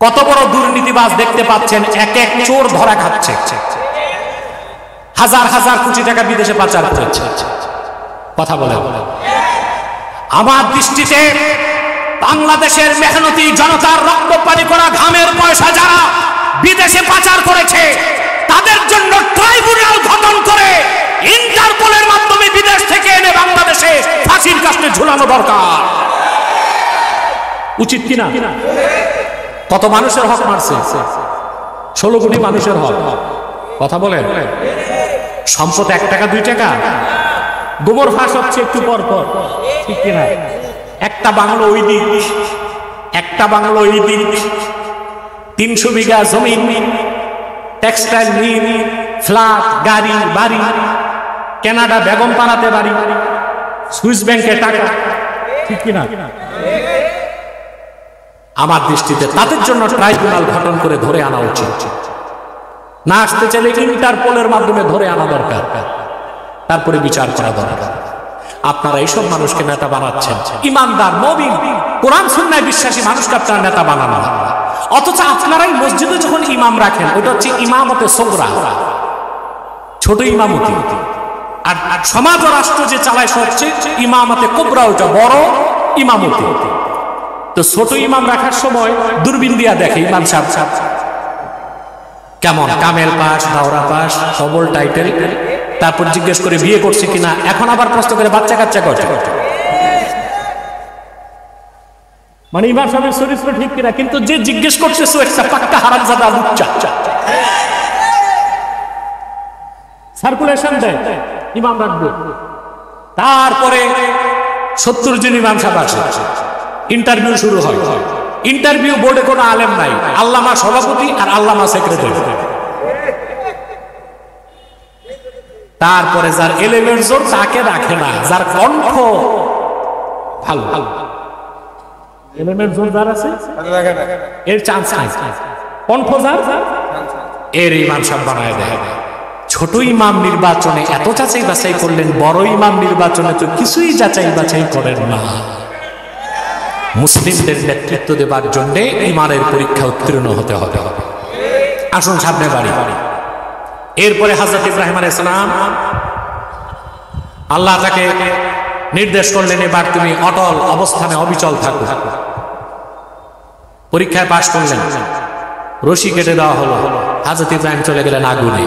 কত বড় দুর্নীতিবাজ দেখতে পাচ্ছেন, এক এক চোর ধরা খাচ্ছে, হাজার হাজার কোটি টাকা বিদেশে পাচার করেছে। কথা বলে আমার দৃষ্টিতে বাংলাদেশের মেহনতি জনতার রক্ত পানি করা ঘামের পয়সা যারা বিদেশে পাচার করেছে তাদের জন্য ট্রাইব্যুনাল গঠন করে ইন্টারপোলের মাধ্যমে বিদেশ থেকে এনে বাংলাদেশে ফাঁসির কাস্টে ঝুলানো দরকার। উচিত কিনা? কত মানুষের হক মারছে? 16 কোটি মানুষের হক। কথা বলেন। সম্পদ 1 টাকা 2 টাকা, গোবর ফাঁস হচ্ছে একটু পর পর, ঠিক কিনা? একটা বাংলো ওই দিক, একটা বাংলো ওই দিক, 300 বিঘা জমি, টেক্সটাইল মিল, ফ্ল্যাট, গাড়ি, বাড়ি, কানাডা বেগম পাড়াতে বাড়ি, সুইস ব্যাংকে টাকা, ঠিক কিনা? আমার দৃষ্টিতে তাদের জন্য ট্রাইব্যুনাল গঠন করে ধরে আনা উচিত। না আসতে চাইলে ইন্টারপোলের মাধ্যমে ধরে আনা দরকার, তারপরে বিচার করা দরকার। আপনারা এইসব মানুষকে নেতা বানাচ্ছেন, ইমানদার মুমিন কোরআন সুন্নাহয় বিশ্বাসী মানুষকে আপনারা নেতা বানান না। অথচ আপনারাই মসজিদে যখন ইমাম রাখেন ওটা হচ্ছে ইমামতে সুগরা, ছোট ইমামতি। আর সমাজ ও রাষ্ট্র যে চালায় হচ্ছে ইমামতে কুবরা, ওটা বড় ইমামতি। তো ছোট ইমাম রাখার সময় দূরবীন দিয়া দেখে ইমাম সাহেব কেমন, কামেল পাস, দাওরা পাস, সবল টাইটেল, তারপর জিজ্ঞেস করে বিয়ে করছে কিনা, এখন আবার প্রশ্ন করে বাচ্চা কাচ্চা করছে, মানে ইমাম সাহেবের চরিত্র ঠিক কিনা। কিন্তু যে জিজ্ঞেস করছে সে একটা পাক্কা হারামজাদা লুচ্চা, সার্কুলেশন দেয় ইমাম রাখবে। তারপরে 70 জন ইমাম সাহেব আসে, ইন্টারভিউ শুরু হয়। ইন্টারভিউ বোর্ডে কোনো আলেম নাই, আল্লামা সভাপতি আর আল্লামা সেক্রেটারি। তারপরে যার এলেমের জোর তাকে রাখে না, যার কণ্ঠ ভালো, এলেমের জোর যার আছে এর চান্স নাই, কণ্ঠ যার এর ইমাম সাহেব বানায় দেয়। ছোট ইমাম নির্বাচনে এত যাচাই বাছাই করলেন, বড় ইমাম নির্বাচনে তো কিছুই যাচাই বাছাই করেন না। মুসলিমদের নেতৃত্ব দেবার জন্য ইমানের পরীক্ষা উত্তীর্ণ হতে হবে। আসুন সামনে বাড়ি। এরপরে হযরত ইব্রাহিম আলাইহিস সালাম, আল্লাহ তাকে নির্দেশ করলেন এবার তুমি অটল অবস্থানে অবিচল থাকো। পরীক্ষায় পাশ করলেন, রশি কেটে দেওয়া হলো, হযরত ইব্রাহিম চলে গেলেন আগুনে।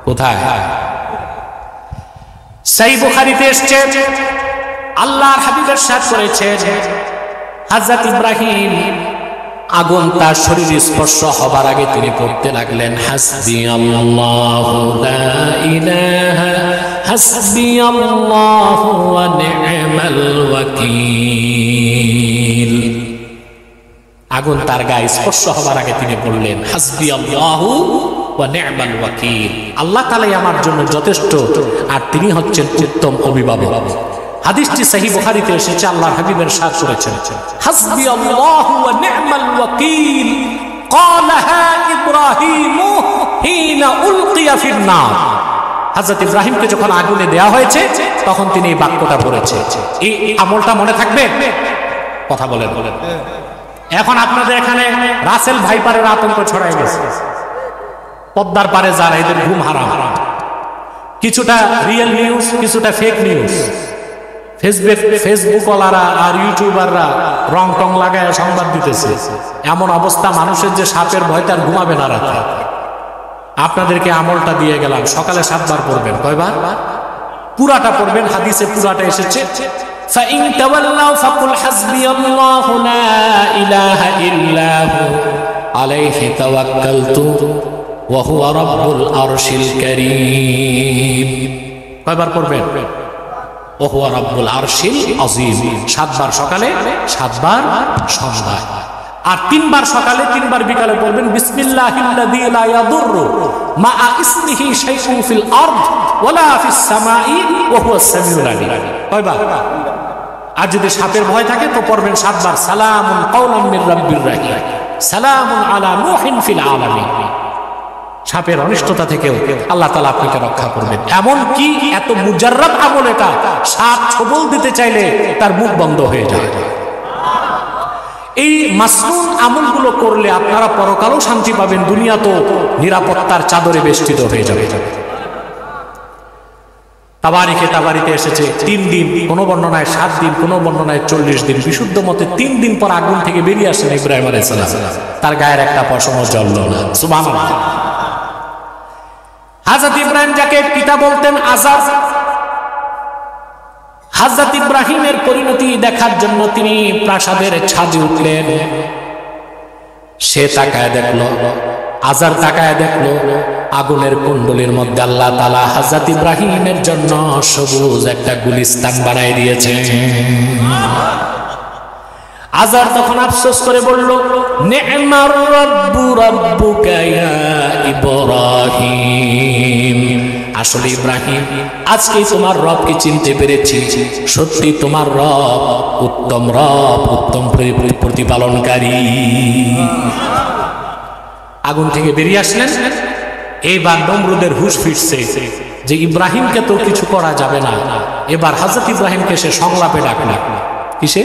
কোথায়? সহিহ বুখারীতে এসেছে, আল্লাহর হাবিবের সাথ করেছে হযরত ইব্রাহিম আগুন তার শরীরে স্পর্শ হবার আগে তিনি পড়তে লাগলেন হাসবিয়াল্লাহু লা ইলাহা হাসবিয়াল্লাহু ওয়া নি'মাল ওয়াকিল। আগুন তার গায়ে স্পর্শ হবার আগে তিনি বললেন হাসবিয়াল্লাহু ওয়া নি'মাল ওয়াকিল, আল্লাহ তাআলাই আমার জন্য যথেষ্ট আর তিনি হচ্ছেন উত্তম অভিভাবক। হাদিসটি সহিহ বুখারীতে এসেছে, আল্লাহর হাবিবের সাথ করেছেন হাসবিয়াল্লাহু ওয়া নি'মাল ওয়াকিল ক্বালাহা ইব্রাহিম হিনা উলকিয়া ফিন নার। হযরত ইব্রাহিমকে যখন আগুনে দেয়া হয়েছে তখন তিনি এই বাক্যটা পড়েছেন। এই আমলটা মনে থাকবে? কথা বলেন। এখন আপনাদের এখানে রাসেল ভাইপারের আতঙ্ক ছড়ায় গেছে, পদ্মার পারে যারা এদের ঘুম হারাম, কিছুটা রিয়েল নিউজ কিছুটা ফেক নিউজ। ফেসবুক ওয়ালারা আর ইউটিউবাররা রং টং লাগায় সংবাদ দিতেছে, এমন অবস্থা মানুষের যে সাপের ভয় তার ঘুমাবে না রাতে। আপনাদেরকে আমলটা দিয়ে গেলাম, সকালে 7 বার পড়বেন। কয়বার? পুরাটা পড়বেন, হাদিসে পুরাটা এসেছে ফাইন তাওয়াল্লাউ ফাকুল হাসবিয়াল্লাহু লা ইলাহা ইল্লা হু আলাইহি তাওয়াক্কালতু ওয়া হুয়া রাব্বুল আরশিল কারীম। কয়বার পড়বেন? ওয়া হুয়া রাব্বুল আরশিল আযীম। 7 বার সকালে, 7 বার সন্ধ্যায়, আর 3 বার সকালে 3 বার বিকালে পড়বেন বিসমিল্লাহিল্লাযী লা ইয়াদুররু মা'a ইসমিহি শাইউন ফিল আরদ ওয়ালা ফিস সামাই ওয়া হুয়াস সামিউল আলীম। কয়বার? আর যদি সাপের ভয় থাকে তো পড়বেন 7 বার সালামুন কাওলাম মির রাব্বির রাহিম, সালামুন আলা নূহিন ফিল আলামিন। সাপের অনিষ্টতা থেকেও আল্লাহ তাআলা আপনাকে রক্ষা করবেন। এমন কি এত মুজাররাব আমল এটা, সাপ ছবল দিতে চাইলে তার মুখ বন্ধ হয়ে যায়। এই মাসনুন আমলগুলো করলে আপনারা পরকালও শান্তি পাবেন, দুনিয়া তো নিরাপত্তার চাদরে বেষ্টিত হয়ে যাবে। তাবারিতে এসেছে 3 দিন, কোন বর্ণনায় 7 দিন, কোন বর্ণনায় 40 দিন, বিশুদ্ধ মতে 3 দিন পর আগুন থেকে বেরিয়ে আসেন ইব্রাহিম আলাইহিস সালাম, তার গায়ের একটা পশমও জ্বলল না। সুবহানাল্লাহ। হযরত ইব্রাহিম যাকে পিতা বলতেন আজার, হযরত ইব্রাহিমের পরিণতি দেখার জন্য তিনি প্রাসাদের ছাদে উঠলেন। সে তাকায় দেখলো, আজার তাকায় দেখলো, আগুনের কুণ্ডলীর মধ্যে আল্লাহ তাআলা হযরত ইব্রাহিমের জন্য সবুজ একটা গুলিস্তান বানাই দিয়েছে। আজার তখন আফসোস করে বলল, নি'মার রাব্বু রাব্বুকা ইয়া ইব্রাহিম। আসলে ইব্রাহিম, আজকেই তোমার রবকে চিনতে পেরেছি। সত্যি তোমার রব উত্তম প্রতিপালনকারী। আগুন থেকে বেরিয়ে আসলেন। এইবার নমরুদের হুঁশ ফিরছে যে ইব্রাহিমকে তো কিছু করা যাবে না। এবার হযরত ইব্রাহিমকে সে সংলাপে ডাকল। কিসে?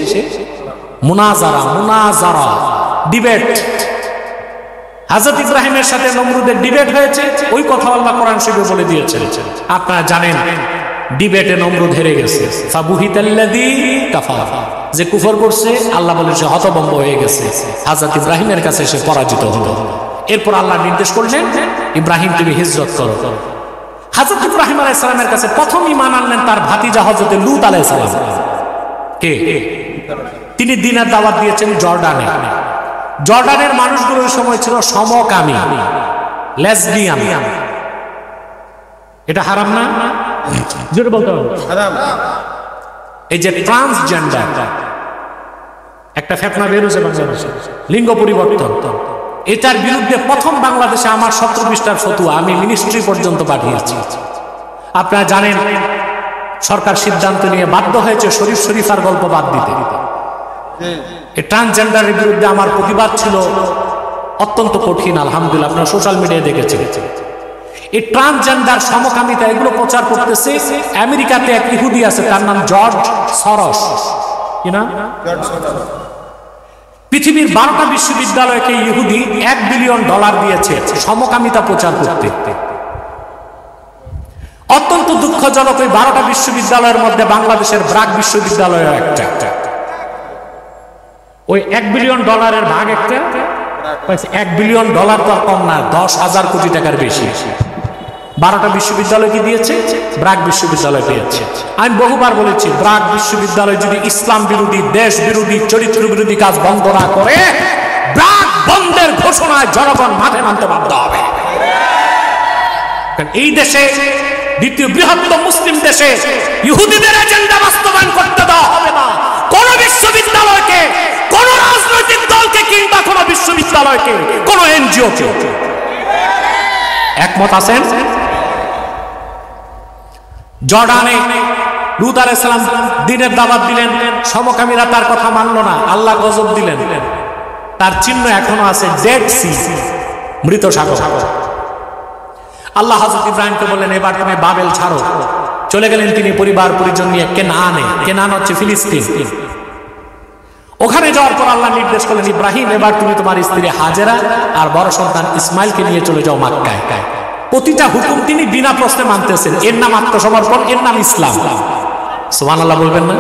মুনাজারা, ডিবেট। হযরত ইব্রাহিমের সাথে নমরুদের ডিবেট হয়েছে। ওই কথা আল্লাহ কোরআন শরীফে বলে দিয়েছেন। আপনারা জানেন ডিবেটে নমরুদ হেরে গেছে। ফাবুহিতাল্লাযী কাফার, যে কুফর করছে আল্লাহ বলে সে হতভম্ব হয়ে গেছে। হযরত ইব্রাহিমের কাছে সে পরাজিত হলো। এরপর আল্লাহ নির্দেশ করলেন, ইব্রাহিম তুমি হিজরত করো। হযরত ইব্রাহিম আলাইহিস সালামের কাছে প্রথম ঈমান আনলেন তার ভাতিজা হযরত লূত আলাইহিস সালাম। কে? তিনি দ্বীনের দাওয়াত দিয়েছেন জর্ডানে। জর্ডানের মানুষগুলো ওই সময় ছিল সমকামী, লেসবিয়ান। এটা হারাম না? জোরে বলতে হবে হারাম। এই যে ট্রান্সজেন্ডার একটা ফেতনা বের হয়েছে বাংলাদেশে, লিঙ্গ পরিবর্তন, এটার বিরুদ্ধে প্রথম বাংলাদেশে আমার 17 পৃষ্ঠার ফতোয়া আমি মিনিস্ট্রি পর্যন্ত পাঠিয়েছি। আপনারা জানেন সরকার সিদ্ধান্ত নিয়ে বাধ্য হয়েছে শরীফ শরীফার গল্প বাদ দিতে। এই ট্রান্সজেন্ডারের বিরুদ্ধে আমার প্রতিবাদ ছিল অত্যন্ত কঠিন। আলহামদুলিল্লাহ আপনারা সোশ্যাল মিডিয়ায় দেখেছেন। এই ট্রান্সজেন্ডার, সমকামিতা এগুলো প্রচার করতেছে। আমেরিকাতে এক ইহুদি আছে, তার নাম জর্জ সরস। কি নাম? পৃথিবীর 12টা বিশ্ববিদ্যালয়কে ইহুদি $1 বিলিয়ন দিয়েছে সমকামিতা প্রচার করতে। অত্যন্ত দুঃখজনক, ওই 12টা বিশ্ববিদ্যালয়ের মধ্যে বাংলাদেশের ব্রাক বিশ্ববিদ্যালয় একটা। ওই $1 বিলিয়ন ভাগ একটা, $1 বিলিয়ন তো কম না, 10,000 কোটি টাকার বেশি। 12টা বিশ্ববিদ্যালয় কি দিয়েছে? ব্রাক বিশ্ববিদ্যালয় দিয়েছে। আমি বহুবার বলেছি, ব্রাক বিশ্ববিদ্যালয় যদি ইসলাম বিরোধী, দেশ বিরোধী, চরিত্র বিরোধী কাজ বন্ধ না করে, ব্রাক বন্ধের ঘোষণায় জনগণ মাঠে নামতে বাধ্য হবে। কারণ এই দেশে, দ্বিতীয় বৃহত্তম মুসলিম দেশে, ইহুদিদের এজেন্ডা বাস্তবায়ন করতে দেওয়া হবে না। কোন বিশ্ববিদ্যালয়কে, কোন রাজনৈতিক দলকে, কিংবা কোন বিশ্ববিদ্যালয়কে, কোন এনজিও কে। একমত আছেন? জর্ডানে লূত আলাইহিস সালাম দ্বীনের দাওয়াত দিলেন, সমকামীরা তার কথা মানল না, আল্লাহ গজব দিলেন। তার চিহ্ন এখনো আছে, ডেড সি, মৃত সাগর। আল্লাহ হযরত ইব্রাহিমকে বললেন, এবার তুমি বাবেল ছাড়ো। চলে গেলেন তিনি পরিবার পরিজন নিয়ে কেনানে। কেনান হচ্ছে ফিলিস্তিন। ওখানে যাওয়ার পর আল্লাহ নির্দেশ করলেন, ইব্রাহিম এবার তুমি তোমার স্ত্রী হাজেরা আর বড় সন্তান ইসমাইলকে নিয়ে চলে যাও মক্কায়। প্রতিটা হুকুম তিনি বিনা প্রশ্নে মানতেছেন। এর নাম আত্মসমর্পণ, এর নাম ইসলাম। সুবহানাল্লাহ বলবেন না?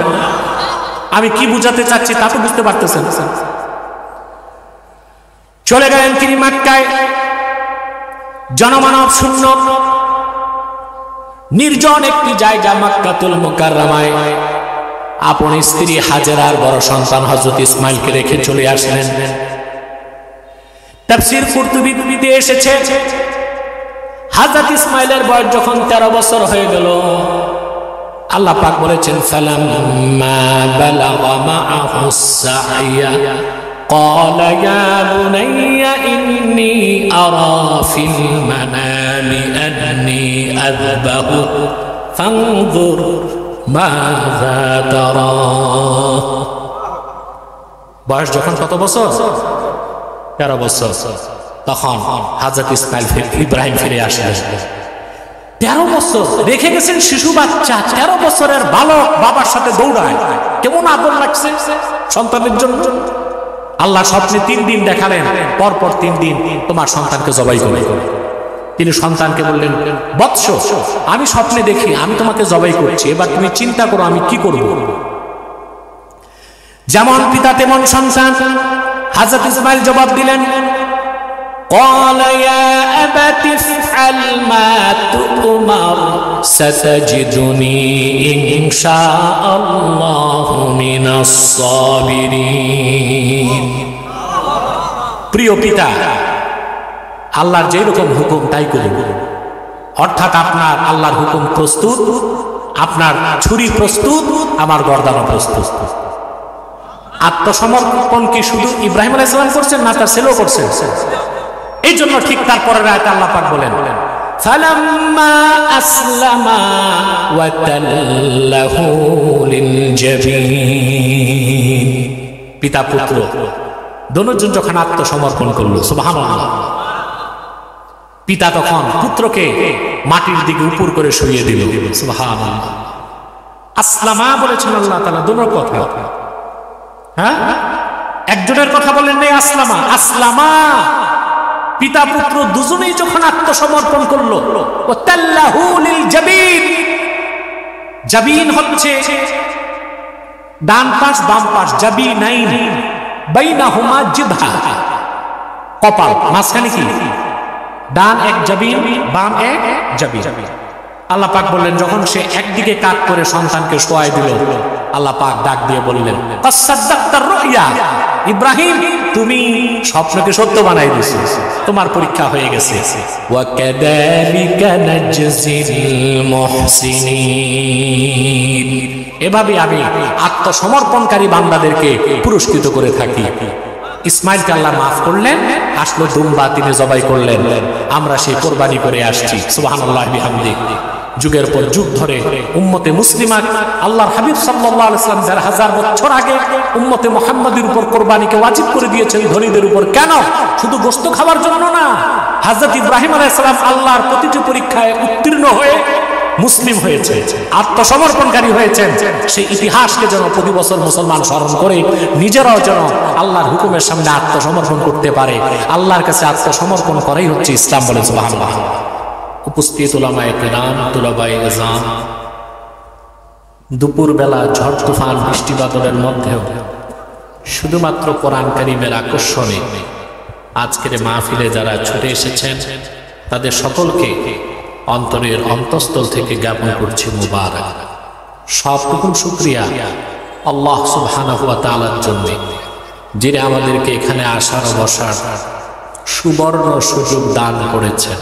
আমি কি বুঝাতে চাচ্ছি তা তো বুঝতে পারতেছেন। চলে গেলেন তিনি মক্কায়, জনমানব শূন্য নির্জন একটি জায়গা মক্কাতুল মুকাররমায়। আপন স্ত্রী হাজেরার বড় সন্তান হযরত ইসমাইলকে রেখে চলে আসলেন। তাফসীর কুরতুবীতে এসেছে, হযরত ইসমাইলের বয়স যখন 13 বছর হয়ে গেল, আল্লাহ পাক বলেছেন, ফালাম্মা বালাগা মাআহুস সা'য়া قال يا بني إني أرى في المنام أني أذبحك فانظر ماذا ترى। বয়স যখন কত বছর? 13 বছর। তখন হযরত ইব্রাহিম ফিরে আসলেন। 13 বছর রেখে গেছেন শিশু বাচ্চা, 13 বছরের বালক বাবার সাথে দৌড়ায়। কেমন আদর লাগছে সন্তানের জন্য। আল্লাহ স্বপ্নে 3 দিন দেখালেন, পরপর 3 দিন তোমার সন্তানকে জবাই করে। তিনি সন্তানকে বললেন, বৎস, আমি স্বপ্নে দেখি আমি তোমাকে জবাই করছি, এবার তুমি চিন্তা করো আমি কি করব। যেমন পিতা তেমন সন্তান। হযরত ইসমাঈল জবাব দিলেন, قال يا أبت افعل ما تؤمر ستجدني إن شاء الله من الصابرين। প্রিয় পিতা, আল্লাহর যে রকম হুকুম তাই করুন। অর্থাৎ আপনার আল্লাহর হুকুম প্রস্তুত, আপনার ছুরি প্রস্তুত, আমার গর্দানও প্রস্তুত। আত্মসমর্পণ কি শুধু ইব্রাহিম আলাইহিস সালাম করছেন না তার ছেলেও করছেন? এই জন্য ঠিক তার পরের আয়াতে আল্লাহ পাক বলেন, ফালাম্মা আসলামা ওয়া তাল্লাহু লিল জাবিন। পিতা পুত্র দুজন যখন আত্মসমর্পণ করলো, সুবহানাল্লাহ, পিতা তখন পুত্রকে মাটির দিকে উপর করে শুইয়ে দিল। সুবহানাল্লাহ। আসলামা বলেছেন আল্লাহ তাআলা দুটোর কথা। হ্যাঁ, একজনের কথা বলেন নাই আসলামা, আসলামা পিতা পুত্র দুজনেই যখন আত্মসমর্পণ করলো। ওয়াতাল্লাহু লিল জাবিন। জাবিন হচ্ছে ডান পাশ বাম পাশ, জাবিনাইন বাইনাহুমা জিবহা, কপাল, মাঝখানে কি ডান এক জাবিন বাম এক জাবিন। আল্লাহ পাক বললেন, যখন সে একদিকে কাত করে সন্তানকে শোয়াই দিল, আল্লাহ পাক ডাক দিয়ে বললেন, কাসাদ্দাক্তার রুইয়া, ইব্রাহিম তুমি স্বপ্নকে সত্য বানাই দিয়েছো, তোমার পরীক্ষা হয়ে গেছে। ওয়া কাযালিকা নাজজিল মুহসিনিন। এভাবে আমি আত্মসমর্পণকারী বান্দাদেরকে পুরস্কৃত করে থাকি। ইসমাইলকে আল্লাহ মাফ করলেন, আসলো দুম্বা, তিনি জবাই করলেন, আমরা সেই কোরবানি করে আসছি। সুবহানাল্লাহি বিহামদিহি। যুগের পর যুগ ধরে উম্মতে মুসলিমা আল্লাহর হাবিব সাল্লাল্লাহু আলাইহি ওয়াসাল্লাম 1000 বছর আগে উম্মতে মুহাম্মাদের উপর কোরবানিকে ওয়াজিব করে দিয়েছেন ধনীদের উপর। কেন? শুধু গোশত খাওয়ার জন্য না। হযরত ইব্রাহিম আলাইহিস সালাম আল্লাহর প্রতিটি পরীক্ষায় উত্তীর্ণ হয়ে মুসলিম হয়েছে, আত্মসমর্পণকারী হয়েছেন। সেই ইতিহাসকে যেন প্রতি বছর মুসলমান স্মরণ করে নিজেরাও যেন আল্লাহর হুকুমের সামনে আত্মসমর্পণ করতে পারে। আল্লাহর কাছে আত্মসমর্পণ করাই হচ্ছে ইসলাম বলে। সুবহানাল্লাহ। উপস্থিত উলামায়ে কেরাম, তুলাবায়ে ইলজাম, দুপুর বেলা ঝড় তুফান বৃষ্টি বাদলের মধ্যেও শুধুমাত্র কোরআন কারীমের আকর্ষণে আজকের মাহফিলে যারা ছুটে এসেছেন তাদের সকলকে অন্তরের অন্তঃস্থল থেকে জ্ঞাপন করছি মুবারক। সবটুকুন শুকরিয়া আল্লাহ সুবহানাহু ওয়া তাআলার জন্য, যিনি আমাদেরকে এখানে আসার বসার সুবর্ণ সুযোগ দান করেছেন।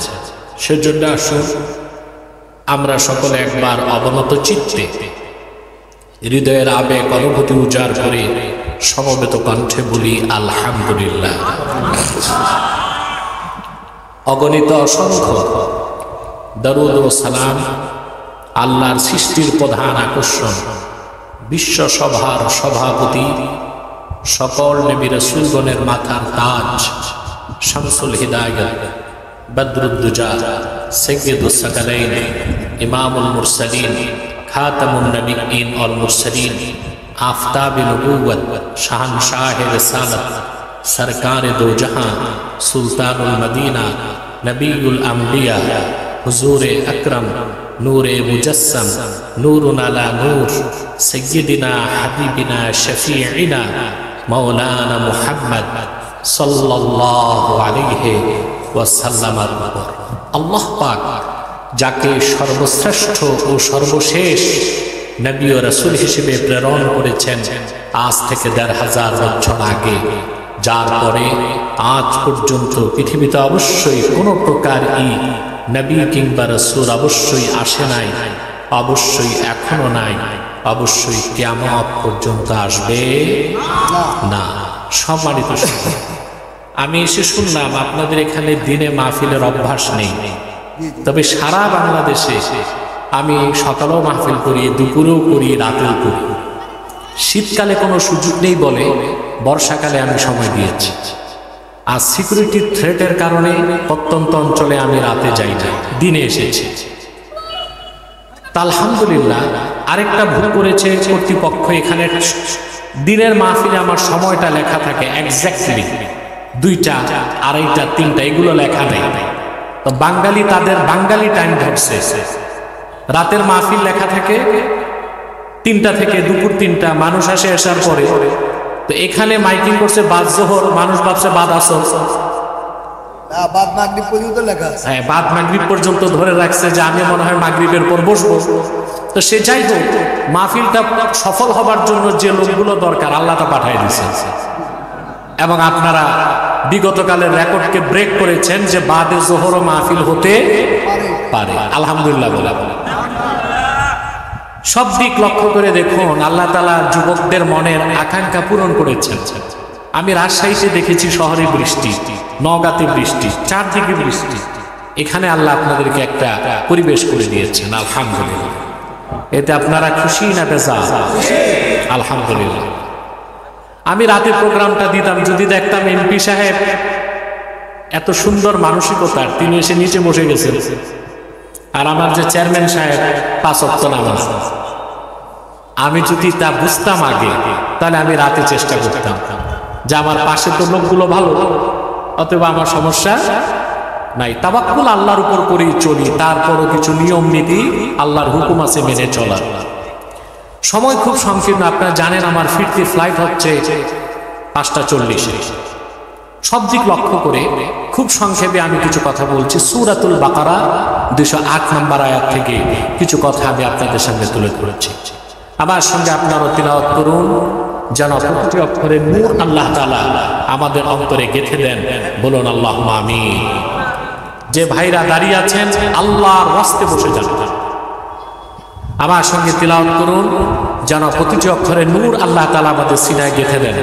সেজন্য আসুন আমরা সকলে একবার অবনত চিত্তে হৃদয়ের আবেগ অনুভূতি উজাড় করে সমবেত কণ্ঠে বলি আলহামদুলিল্লাহ। অগণিত অসংখ্য দরুদ ও সালাম আল্লাহর সৃষ্টির প্রধান আকর্ষণ, বিশ্ব সভার সভাপতি, সকল নবী রাসূলগণের মাথার তাজ, শামসুল হিদায়াত, বদরুদ্দুজা, সাইয়্যিদুস সাকালাইন, ইমামুল মুরসালিন, খাতামুন নবিয়্যিন ওয়াল মুরসালিন, আফতাবে নবুওয়াত, শাহনশাহে রিসালাত, সরকারে দো জাহান, সুলতানুল মদিনা, নবিয়ুল আম্বিয়া, হুজুরে আকরম, নূরে মুজাসসাম, নূরুন আলা নূর, সাইয়্যিদিনা হাবিবিনা শফিঈনা মাওলানা মুহাম্মদ সাল্লাল্লাহু আলাইহি ওয়াসাল্লামের উপর আল্লাহ পাক যাকে সর্বশ্রেষ্ঠ ও সর্বশেষ নবী ও রাসূল হিসেবে প্রেরণ করেছেন আজ থেকে ১৫০০ বছর আগে, যার পরে আজ পর্যন্ত পৃথিবীতে অবশ্যই কোনো প্রকার নবী কিংবা রাসূল অবশ্যই আসে নাই, অবশ্যই এখনো নাই, অবশ্যই কিয়ামত পর্যন্ত আসবে না। সম্মানিত সুধী, আমি এসে শুনলাম আপনাদের এখানে দিনে মাহফিলের অভ্যাস নেই, তবে সারা বাংলাদেশে আমি সকালেও মাহফিল করি, দুপুরেও করি, রাতেও করি। শীতকালে কোনো সুযোগ নেই বলে বর্ষাকালে আমি সময় দিয়েছি। আর সিকিউরিটি থ্রেটের কারণে প্রত্যন্ত অঞ্চলে আমি রাতে যাই না, দিনে এসেছি। তা আলহামদুলিল্লাহ, আরেকটা ভুল করেছে কর্তৃপক্ষ, এখানে দিনের মাহফিলে আমার সময়টা লেখা থাকে এক্স্যাক্টলি 2টা, 2:30, 3টা, এগুলো লেখা নেই। তো বাঙালি তাদের বাঙালি টাইম ধরছে, রাতের মাহফিল লেখা থাকে 3টা থেকে দুপুর 3টা, মানুষ আসে আসার পরে। তো এখানে মাইকিং করছে বাদ জোহর, মানুষ ভাবছে বাদ আসর, বাদ মাগরিব পর্যন্ত লেখা আছে। হ্যাঁ, বাদ মাগরিব পর্যন্ত ধরে রাখছে যে আমি মনে হয় মাগরিবের পর বসবো। তো সে যাই হোক, মাহফিলটা সফল হবার জন্য যে লোকগুলো দরকার আল্লাহ তা পাঠিয়ে দিয়েছে। এবং আপনারা বিগতকালের রেকর্ডকে ব্রেক করেছেন যে বাদে জোহর মাহফিল হতে পারে, আলহামদুলিল্লাহ বলে। সব দিক লক্ষ্য করে দেখুন, আল্লাহ তাআলা যুবকদের মনের আকাঙ্ক্ষা পূরণ করেছেন। আমি রাজশাহীতে দেখেছি শহরে বৃষ্টি, নওগাঁতে বৃষ্টি, চারদিকে বৃষ্টি। এখানে আল্লাহ আপনাদেরকে একটা পরিবেশ করে দিয়েছেন, আলহামদুলিল্লাহ। এতে আপনারা খুশি না বেজার? আলহামদুলিল্লাহ। আমি রাতে প্রোগ্রামটা দিতাম, যদি দেখতাম এমপি সাহেব এত সুন্দর মানসিকতার, তিনি এসে নিচে বসে গেছেন, আর আমার যে চেয়ারম্যান সাহেব 5 ওয়াক্ত নামাজ, আমি যদি তা বুঝতাম আগে, তাহলে আমি রাতে চেষ্টা করতাম যে আমার পাশে তো লোকগুলো ভালো, অথবা আমার সমস্যা নাই। তাওয়াক্কুল আল্লাহর উপর করেই চলি, তারপরও কিছু নিয়ম নীতি আল্লাহর হুকুম আছে মেনে চলার। সময় খুব সংকীর্ণ, আপনারা জানেন আমার ফিরতি ফ্লাইট হচ্ছে 5:40। সব দিক লক্ষ্য করে খুব সংক্ষেপে আমি কিছু কথা বলছি। সূরাতুল বাকারা 208 নম্বর আয়াত থেকে কিছু কথা আমি আপনাদের সামনে তুলে ধরেছি। আমার সঙ্গে আপনারা তিলাওয়াত করুন, যেন প্রতিটি অক্ষরে নূর আল্লাহ তাআলা আমাদের অন্তরে গেঁথে দেন। বলুন আল্লাহুম্মা আমিন। যে ভাইরা দাঁড়িয়ে আছেন আল্লাহর ওয়াস্তে বসে যান, আমার সঙ্গে তিলাওয়াত করুন, যেন প্রতিটি অক্ষরে নূর আল্লাহ তাআলা আমাদের সিনায় গেঁথে দেন।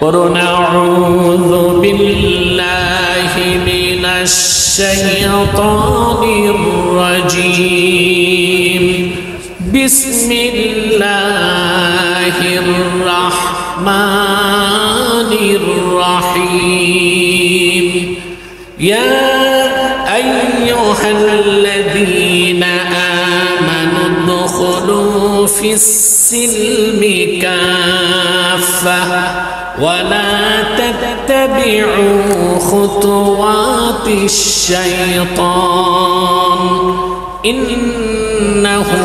করুন আউযু বিল্লাহি মিনাশ শাইতানির রাজীম। বিসমিল্লাহির রাহমানির রাহিম। ইয়া আইয়ুহাল্লাযীনা আমানু দুখুলু ফিস-সিলমি কাফাহ ওয়া লা তাত্তাবি'উ খুতুওয়াতিশ শাইতান ইন্নাহু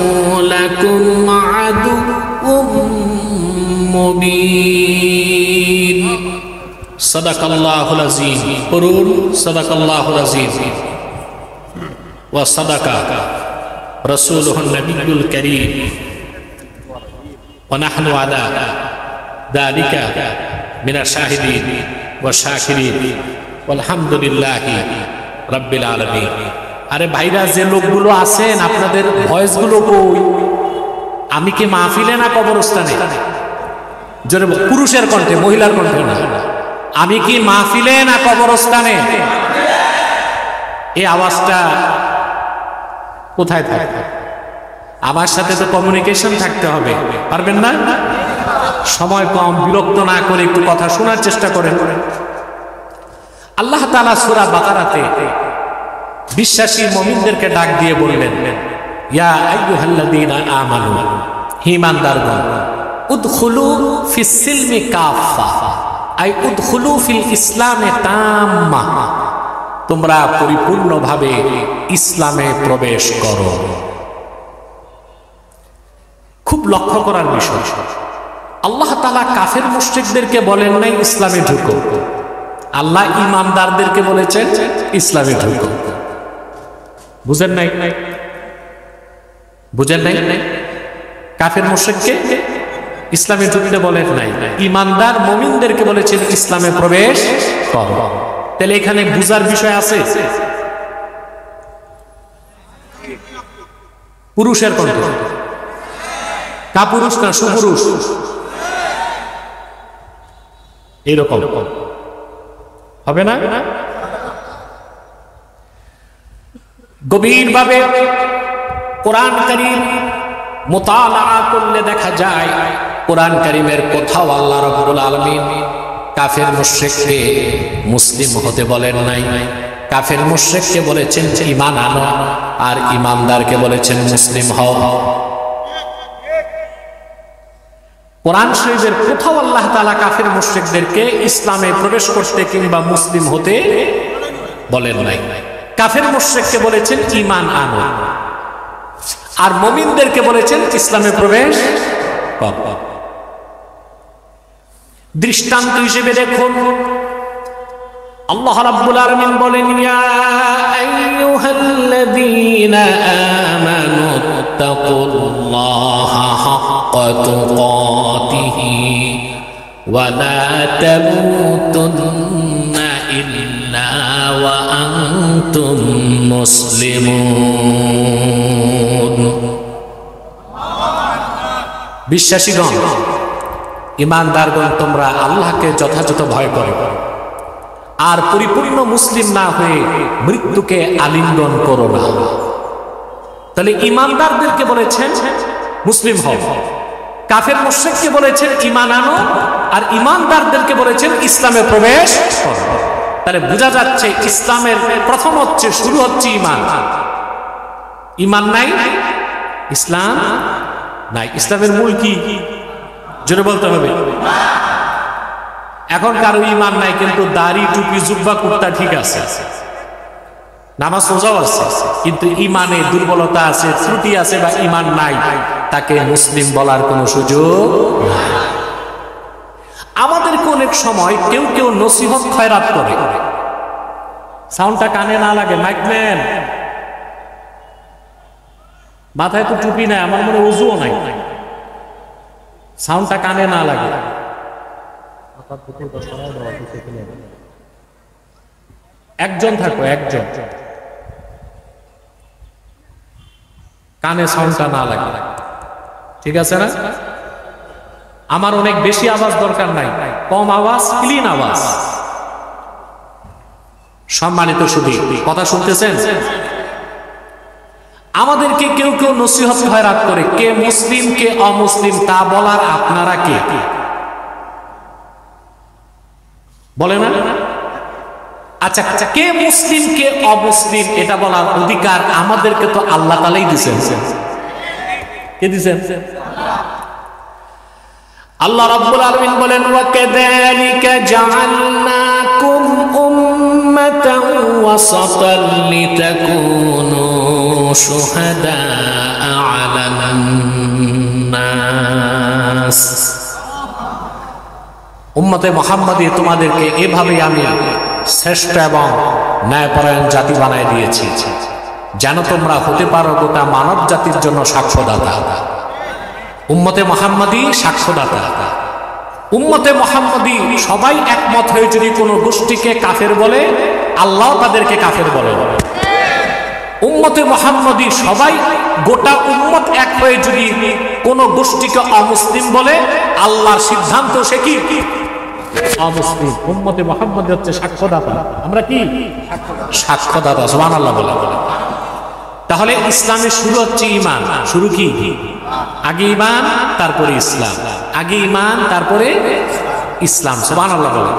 লাকুম আদুউম মুবিন। সাদাকাল্লাহুল আযীম। পড়ুন সাদাকাল্লাহুল আযীম। ওয়া সাদাকা রাসূলুহুন নবিয়্যুল কারীম ওয়া নাহনু আলা যালিকা মিনাশ শাহিদিন ওয়া শাকিরিন ওয়ালহামদুলিল্লাহি রাব্বিল আলামিন। আরে ভাইরা, যে লোকগুলো আছেন আপনাদের ভয়েসগুলো কই? আমি কি মাহফিলে না কবরস্থানে? জোরে পুরুষের কণ্ঠে, মহিলার কণ্ঠে না। আমি কি মাহফিলে না কবরস্থানে? এই আওয়াজটা কোথায় থাকে? আমার সাথে তো কমিউনিকেশন থাকতে হবে, পারবেন না? সময় কম, বিরক্ত না করে একটু কথা শোনার চেষ্টা করেন। আল্লাহ তাআলা সূরা বাকারাতে বিশ্বাসী মুমিনদেরকে ডাক দিয়ে বললেন, ইয়া আইয়ুহাল্লাযীনা আমানু, হে ঈমানদারগণ, উদখুলু ফিস-সিলমি কাফা, আই উদখুলু ফিল ইসলামে তাম্মা, তোমরা পরিপূর্ণভাবে ইসলামে প্রবেশ করো। খুব লক্ষ্য করার বিষয়, আল্লাহ তাআলা কাফের মুশরিকদেরকে বলেন নাই ইসলামে ঢুকো, আল্লাহ ঈমানদারদেরকে বলেছেন ইসলামে ঢুকো। বুঝেন নাই? বুঝেন নাই? কাফের মুশরিককে ইসলামে ঢুকতে বলেন নাই, ঈমানদার মুমিনদেরকে বলেছেন ইসলামে প্রবেশ করো। তাহলে এখানে বুঝার বিষয় আছে। পুরুষের কণ্ঠ, কাপুরুষ না সুপুরুষ, এরকম হবে না? গভীরভাবে কোরআন কারীম মুতালা করলে দেখা যায়, কোরআন কারীমের কোথাও আল্লাহ রাব্বুল আলামিন কাফের মুশরিককে মুসলিম হতে বলেন নাই। কাফের মুশরিককে বলেছেন ঈমান আনো, আর ঈমানদারকে বলেছেন মুসলিম হও। কোরআন শরীফের কোথাও আল্লাহ তাআলা কাফের মুশরিকদেরকে ইসলামে প্রবেশ করতে কিংবা মুসলিম হতে বলেন নাই। কাফের মুশরিককে বলেছেন ঈমান আনো, আর মুমিনদেরকে বলেছেন ইসলামে প্রবেশ কর। দৃষ্টান্ত হিসেবে দেখুন, আল্লাহ রাব্বুল আলামিন বলেন, ইয়া আইয়ুহাল্লাযীনা আমানু তাকুল্লাহা হাক্কা তুকাতিহি ওয়া লা তামুতুন্না ইল্লা ওয়া আনতুম মুসলিমুন। বিশ্বাসীগণ, ঈমানদারগণ, তোমরা আল্লাহকে যথাযথ ভয় করো আর পরিপূর্ণ মুসলিম না হয়ে মৃত্যুকে আলিঙ্গন করো না। তাহলে ঈমানদারদেরকে বলেছেন মুসলিম হও, কাফের মুশরিককে বলেছেন ঈমান আনো, আর ঈমানদারদেরকে বলেছেন ইসলামে প্রবেশ করো। তাহলে বোঝা যাচ্ছে ইসলামের প্রথম হচ্ছে, শুরু হচ্ছে ঈমান। ঈমান নাই, ইসলাম নাই। ইসলামের মূল কি জোরে বলতে হবে। এখন কারো ঈমান নাই, কিন্তু দাড়ি টুপি জুব্বা কুর্তা ঠিক আছে, নামাজ রোজাও আছে, কিন্তু ঈমানে দুর্বলতা আছে, ত্রুটি আছে বা ঈমান নাই, তাকে মুসলিম বলার কোনো সুযোগ নাই। আমাদেরকে অনেক সময় কেউ কেউ নসিহত খয়রাত করে, সাউন্ডটা কানে না লাগে, মাইকম্যান মাথায় তো টুপি নাই, আমার মনে ওযুও নাই, সাউন্ডটা কানে না লাগে, একজন থাকো, একজন কানে সাউন্ডটা না লাগে, ঠিক আছে না? আমার অনেক বেশি আওয়াজ দরকার নাই, কম আওয়াজ, ক্লিন আওয়াজ। সম্মানিত সুধী, কথা শুনতেছেন? আমাদেরকে কেউ কেউ নসিহত খয়রাত করে, কে মুসলিম কে অমুসলিম তা বলার আপনারা কে? বলে না? আচ্ছা আচ্ছা, কে মুসলিম কে অমুসলিম এটা বলার অধিকার আমাদেরকে তো আল্লাহ তাআলাই দিয়েছেন। কে দিয়েছেন? আল্লাহ রাব্বুল আলামিন বলেন, ওয়া কাযালিকা জাআলনাকুম উম্মাতান ওয়াসাতান লিতাকুনু শুহাদাআ আলান নাস। উম্মতে মুহাম্মাদী, তোমাদেরকে এভাবে আমি শ্রেষ্ঠ এবং ন্যায়পরায়ণ জাতি বানায় দিয়েছি, যেন তোমরা হতে পারো গোটা মানব জাতির জন্য সাক্ষ্যদাতা। উম্মতে মুহাম্মাদী সাক্ষ্যদাতা। উম্মতে মুহাম্মাদী সবাই একমত হয়ে যদি কোনো গোষ্ঠীকে কাফের বলে, আল্লাহ তাদেরকে কাফের বলে। উম্মতে মুহাম্মাদী সবাই, গোটা উম্মত এক হয়ে যদি কোনো গোষ্ঠীকে অমুসলিম বলে, আল্লাহর সিদ্ধান্ত সে কি? অমুসলিম। উম্মতে মুহাম্মাদী হচ্ছে সাক্ষ্যদাতা। আমরা কি? সাক্ষ্যদাতা। সুবহানাল্লাহ বলে। তাহলে ইসলামের শুরু হচ্ছে ঈমান। শুরু কি? আগে ঈমান, তারপরে ইসলাম। আগে ঈমান, তারপরে ইসলাম। সুবহানাল্লাহ বলে।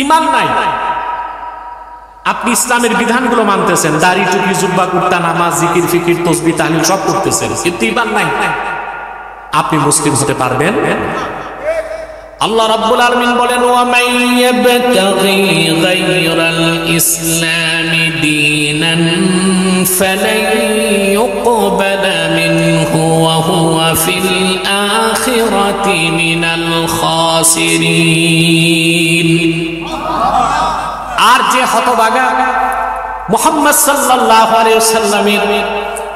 ঈমান নাই, আপনি ইসলামের বিধানগুলো মানতেছেন, দাড়ি টুপি জুব্বা কুর্তা নামাজ জিকির ফিকির তাসবিহ তাহলিল সব করতেছেন, কিন্তু ঈমান নাই, আপনি মুসলিম হতে পারবেন? আল্লাহ রাব্বুল আলামিন বলেন, ওয়া মান ইয়াবতাগি গায়রাল ইসলামি দীনান ফালান ইউকবালা মিনহু ওয়া হুয়া ফিল আখিরাতি মিনাল খাসিরিন। আর যে হতভাগা মুহাম্মদ সাল্লাল্লাহু আলাইহি ওয়াসাল্লামের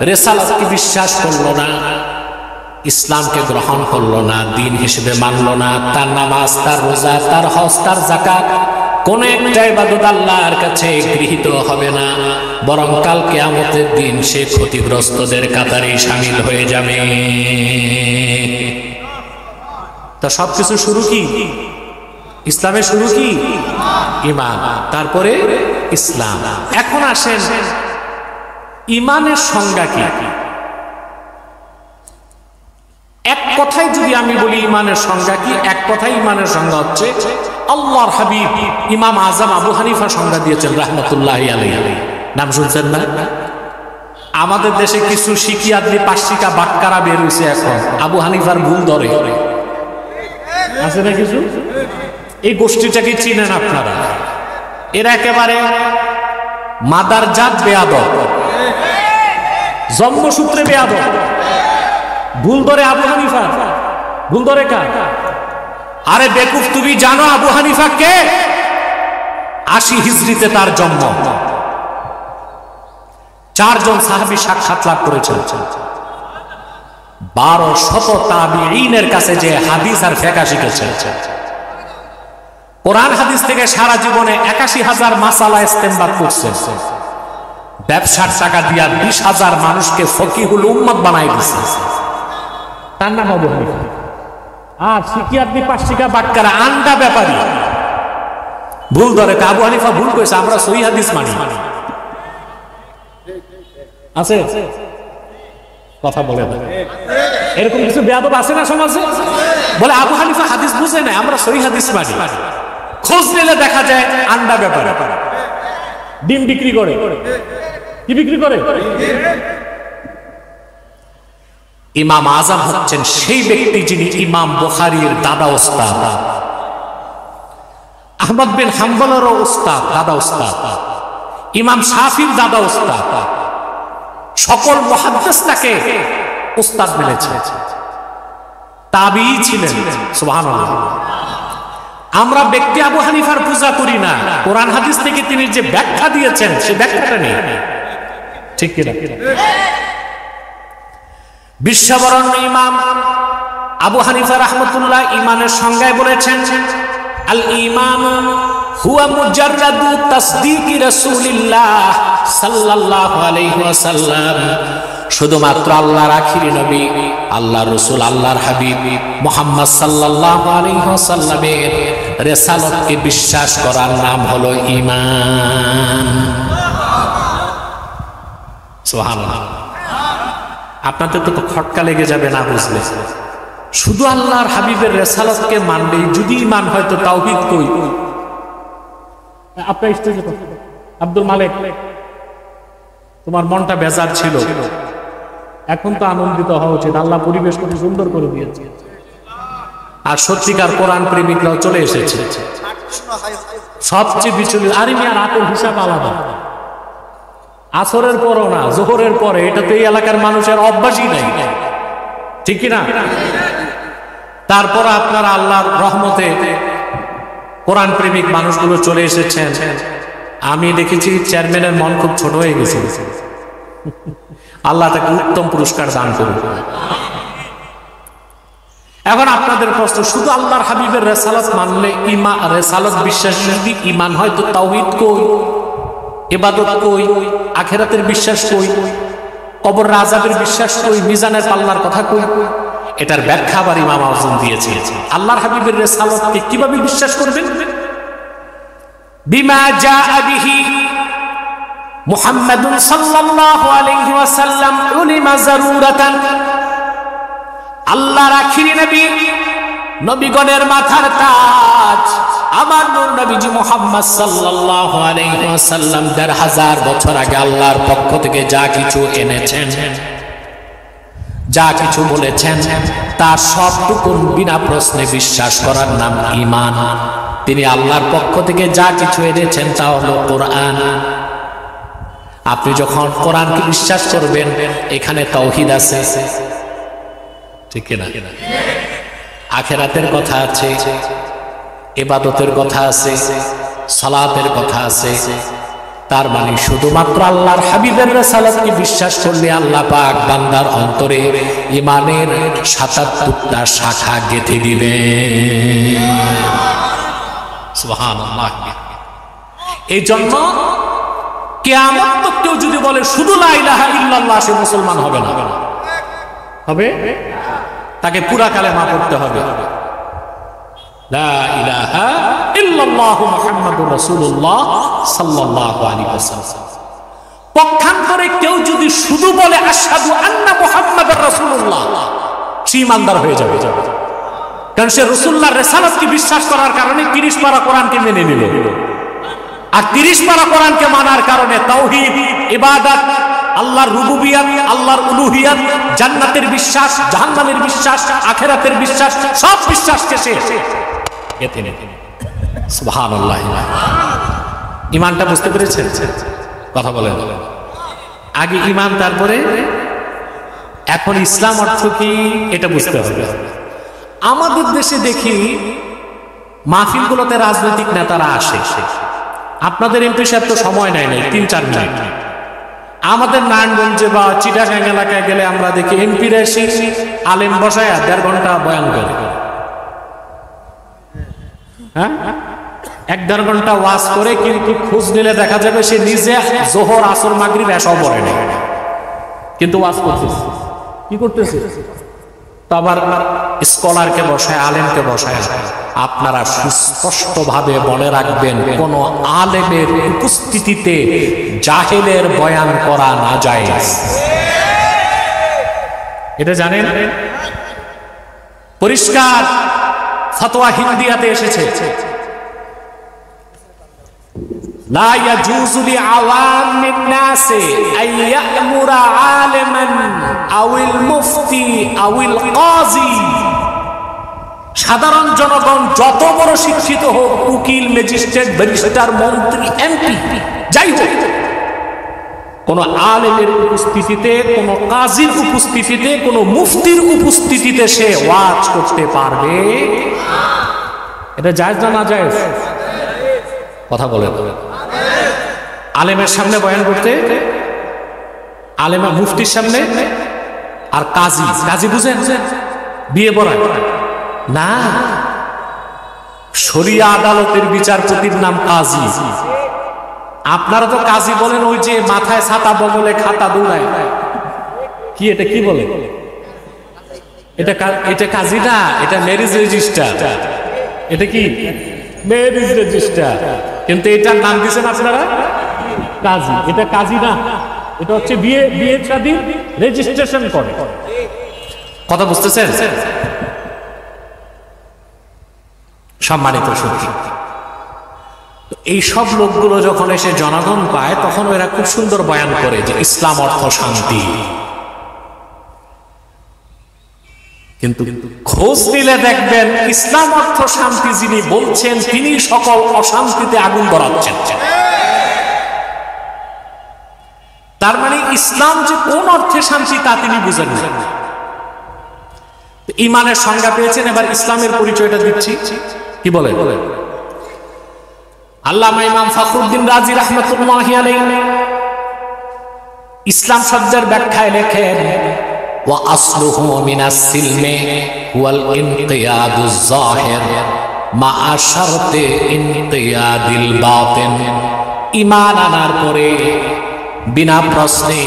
রিসালাতকে বিশ্বাস করলো না, ইসলামকে গ্রহণ করলো না, দিন হিসেবে মানলো না, তার নামাজ, তার রোজা, তার হজ, তার যাকাত কোন একটা ইবাদত আল্লাহর কাছে গৃহীত হবে না, বরং কাল কিয়ামতের দিন সে ক্ষতিগ্রস্তদের কাতারে শামিল হয়ে যাবে। তো সবকিছু শুরু কি? ইসলামের শুরু কি? ঈমান, তারপরে ইসলাম। এখন আসেন, ঈমানের সংজ্ঞা কি? এক কথায় যদি আমি বলি ঈমানের সংজ্ঞা কি, এক কথায় ঈমানের সংজ্ঞা হচ্ছে, আল্লাহর হাবিব ইমাম আযম আবু হানিফা সংজ্ঞা দিয়েছেন রাহমাতুল্লাহি আলাইহি। নাম শুনছেন না? আমাদের দেশে কিছু শিকিয়াদ্রি পাশিকা বাটকারা বের হয়েছে এখন আবু হানিফার ভুল ধরে আছে না কিছু। এই গোষ্ঠীটাকে চিনেন আপনারা? এরা একেবারে মাদারজাত বেয়াদব, জন্মসূত্রে বেয়াদব। ভুল ধরে আবু হানিফা, ভুল ধরে কার? আরে বেকুফ, তুমি জানো আবু হানিফা কে? 80 হিজরিতে তার জন্ম। 4 জন সাহাবী সাক্ষাৎ লাভ করেছেন। 1200 তাবিঈনের কাছে যে হাদিস আর ফিকহ শিখেছেন। কোরআন হাদিস থেকে সারা জীবনে 81,000 মাসালা ইস্তেমবাদ করছেন। ব্যবসার টাকা দিয়া 20,000 মানুষকে ফকিহুল উম্মত বানাই দিয়েছে। তার নাম আবু হানিফা। আর শিকিয়াদ্দি পাশিকা বাটকারা আন্ডা ব্যাপারী ভুল ধরে। আবু হানিফা ভুল করেছে, আমরা সহিহ হাদিস মানি। আছে কথা বলে না, এরকম কিছু বেয়াদব আছে না সমাজে? বলে আবু হানিফা হাদিস বুঝে না, আমরা সহিহ হাদিস মানি। খোঁজ নিলে দেখা যায় আন্ডা ব্যাপারী, ডিম বিক্রি করে। কি বিক্রি করে? ইমাম আজম হচ্ছেন সেই ব্যক্তি যিনি ইমাম বুখারীর দাদা ওস্তাদ, আহমদ বিন হাম্বলেরও ওস্তাদ, দাদা ওস্তাদ, ইমাম শাফির দাদা ওস্তাদ। সকল মুহাদ্দিস তাকে ওস্তাদ বলেছে। তাবিঈ ছিলেন। সুবহানাল্লাহ। আমরা ব্যক্তি আবু হানিফার পূজা করি না, কোরআন হাদিস থেকে তিনি যে ব্যাখ্যা দিয়েছেন সে ব্যাখ্যাটা নেই। ঠিক কিনা? বিশ্ববরণ্য ইমাম আবু হানিফা রাহমাতুল্লাহ ঈমানের সংজ্ঞায় বলেছেন, আল ঈমান হুয়া মুজাররাদু তাসদীকি রাসূলিল্লাহ সাল্লাল্লাহু আলাইহি ওয়াসাল্লাম। শুধুমাত্র আল্লাহর আখিরি নবী, আল্লাহর রাসূল, আল্লাহর হাবিব মুহাম্মদ সাল্লাল্লাহু আলাইহি ওয়াসাল্লামের রিসালাতকে বিশ্বাস করার নাম হলো ঈমান। সুবহানাল্লাহ। আপনাদের তো খটকা লেগে যাবে না বুঝলে। শুধু আল্লাহর হাবিবের রিসালাতকে মানলেই যদি ঈমান হয় তো তাওহীদ কই? আপনার স্টেজে আব্দুল মালিক, তোমার মনটা বেজার ছিল, এখন তো আনন্দিত হওয়া উচিত। আল্লাহ পরিবেশ কত সুন্দর করে দিয়েছে। আর সত্যিকার কোরআন প্রেমিকরাও চলে এসেছে। সবচেয়ে বিচলিত আর রাতের হিসাব আলাদা। আসরের পরও না, জোহরের পরে, এটা তো এই এলাকার মানুষের অভ্যাসই নাই। ঠিক কিনা? তারপর আপনারা আল্লাহর রহমতে কোরআন প্রেমিক মানুষগুলো চলে এসেছেন। আমি দেখেছি চেয়ারম্যানের মন খুব ছোট হয়ে গেছে। আল্লাহ তাকে উত্তম পুরস্কার দান করুন। এখন আপনাদের প্রশ্ন, শুধু আল্লাহর হাবিবের রিসালাত মানলে ঈমান, রিসালাত বিশ্বাস যদি ঈমান হয় তো তাওহীদ কই? ইবাদত কই? আখিরাতের বিশ্বাস কই? কবর আযাবের বিশ্বাস কই? মিজানের পাল্লার কথা কই? এটার ব্যাখ্যা আবার ইমাম আজম দিয়েছে। আল্লাহর হাবিবের রিসালাতকে কিভাবে বিশ্বাস করবেন? বিমা জাআ বিহি মুহাম্মাদুন সাল্লাল্লাহু আলাইহি ওয়াসাল্লাম উলিমা যারুরাতান। আল্লাহর আখিরি নবী, নবীগণের মাথার তাজ, আমার নূর নবীজি মুহাম্মদ সাল্লাল্লাহু আলাইহি ওয়াসাল্লাম ১৫০০ বছর আগে আল্লাহর পক্ষ থেকে যা কিছু এনেছেন, যা কিছু বলেছেন, তার সবটুকু বিনা প্রশ্নে বিশ্বাস করার নাম ঈমান। তিনি আল্লাহর পক্ষ থেকে যা কিছু এনেছেন তা হলো কোরআন। আপনি যখন কোরআনকে বিশ্বাস করবেন, এখানে তাওহীদ আছে। ঠিক কিনা? আখিরাতের কথা আছে, ইবাদতের কথা আছে, সালাতের কথা আছে। তার মানে শুধুমাত্র আল্লাহর হাবিবের রিসালাতকে বিশ্বাস করলে আল্লাহ পাক বান্দার অন্তরে ঈমানের ৭৭টা শাখা গেঁথে দিবেন। সুবহানাল্লাহ। এই জন্য কিয়ামত তো কেউ যদি বলে শুধু লা ইলাহা ইল্লাল্লাহ, সে মুসলমান হবে না। হবে? তাকে পুরা কালেমা পড়তে হবে। লা ইলাহা ইল্লাল্লাহু মুহাম্মাদুর রাসূলুল্লাহ সাল্লাল্লাহু আলাইহি ওয়াসাল্লাম। পক্ষান্তরে কেউ যদি শুধু বলে আশহাদু আন্না মুহাম্মাদুর রাসূলুল্লাহ, সে ঈমানদার হয়ে যাবে। কারণ সে রাসূলুল্লাহর রিসালাতকে বিশ্বাস করার কারণে ৩০ পারা কোরআনকে মেনে নিল। আর ৩০ পারা কোরআনকে মানার কারণে তাওহীদ, ইবাদত, আল্লাহর রুবুবিয়াত, আল্লাহর উলুহিয়াত, জান্নাতের বিশ্বাস, জাহান্নামের বিশ্বাস, আখিরাতের বিশ্বাস, সব বিশ্বাসকে সে গেঁথে নেয়। সুবহানাল্লাহ। ঈমানটা বুঝতে পেরেছেন? কথা বলেন। আগে ঈমান, তারপরে এখন ইসলাম অর্থ কি এটা বুঝতে হবে। আমাদের দেশে দেখি মাহফিলগুলোতে রাজনৈতিক নেতারা আসে। আপনাদের এমপি সাহেব তো সময় নেয় নাই 3-4 মিনিট। আমাদের নারায়ণগঞ্জে বা চিটাগাং এলাকায় গেলে আমরা দেখি এমপিরা এসে আলেম বসায় 1.5 ঘন্টা বয়ান করে। হ্যাঁ, 1.5 ঘন্টা ওয়াজ করে, কিন্তু খোঁজ নিলে দেখা যাবে সে নিজে জোহর, আসর, মাগরিব এসব পড়ে না, কিন্তু ওয়াজ করতেছে। কি করতেছে? তো আবার স্কলারকে বসায়, আলেমকে বসায়। আপনারা সুস্পষ্টভাবে মনে রাখবেন, কোন আলেমের উপস্থিতিতে জাহেলের বয়ান করা না যায়, এটা জানেন? পরিষ্কার ফতোয়া হিন্দিয়াতে এসেছে, লা ইয়াজুযু লিআওয়ামিন নাসি আন ইয়া'মুরা আলিমান আউল মুফতি আউল কাজী। সাধারণ জনগণ যত বড় শিক্ষিত হোক, উকিল, ম্যাজিস্ট্রেট, ব্যারিস্টার, মন্ত্রী, এমপি, যাই হোক, কোন আলেমের উপস্থিতিতে, কোন কাজীর উপস্থিতিতে, কোন মুফতির উপস্থিতিতে সে ওয়াজ করতে পারবে না। এটা জায়েজ না নাজায়েজ? কথা বলে। আলেমের সামনে বয়ান করতে, আলেমা মুফতির সামনে, আর কাজী, কাজী বুঝেন? বিয়ে পড়ায় না, শরিয়া আদালতের বিচারপতির নাম কাজী। আপনারা তো কাজী বলেন ওই যে মাথায় ছাতা, বগলে খাতা, দৌড়ায়। কি এটা কি বলে? এটা কাজী না, এটা ম্যারেজ রেজিস্টার। এটা কি? Marriage register. কিন্তু এটার নাম দিয়েছেন আপনারা কাজী। এটা কাজী না, এটা হচ্ছে বিয়ে শাদী রেজিস্ট্রেশন করে। কথা বুঝতেছেন? সম্মানিত সুধী, এই সব লোকগুলো যখন এসে জনগণ পায়, তখন এরা খুব সুন্দর বয়ান করে যে ইসলাম অর্থ শান্তি। কিন্তু খোঁজ নিলে দেখবেন ইসলাম অর্থ শান্তি যিনি বলছেন, তিনি সকল অশান্তিতে আগুন ধরাচ্ছেন। তার মানে ইসলাম যে কোন অর্থে শান্তি তা তিনি বুঝেন না। ঈমানের সংজ্ঞা পেয়েছেন, এবার ইসলামের পরিচয়টা দিচ্ছি। কি বলে? আল্লামা ইমাম ফখরুদ্দিন রাজি রাহমাতুল্লাহি আলাইহি ইসলাম শব্দের ব্যাখ্যায় লেখেন, ওয়া আসলুহু মিনাস সিলমি ওয়াল ইনকিয়াদুজ যাহির মা শারতে ইনকিয়াদিল বাতিন। ঈমান আনার পরে বিনা প্রশ্নে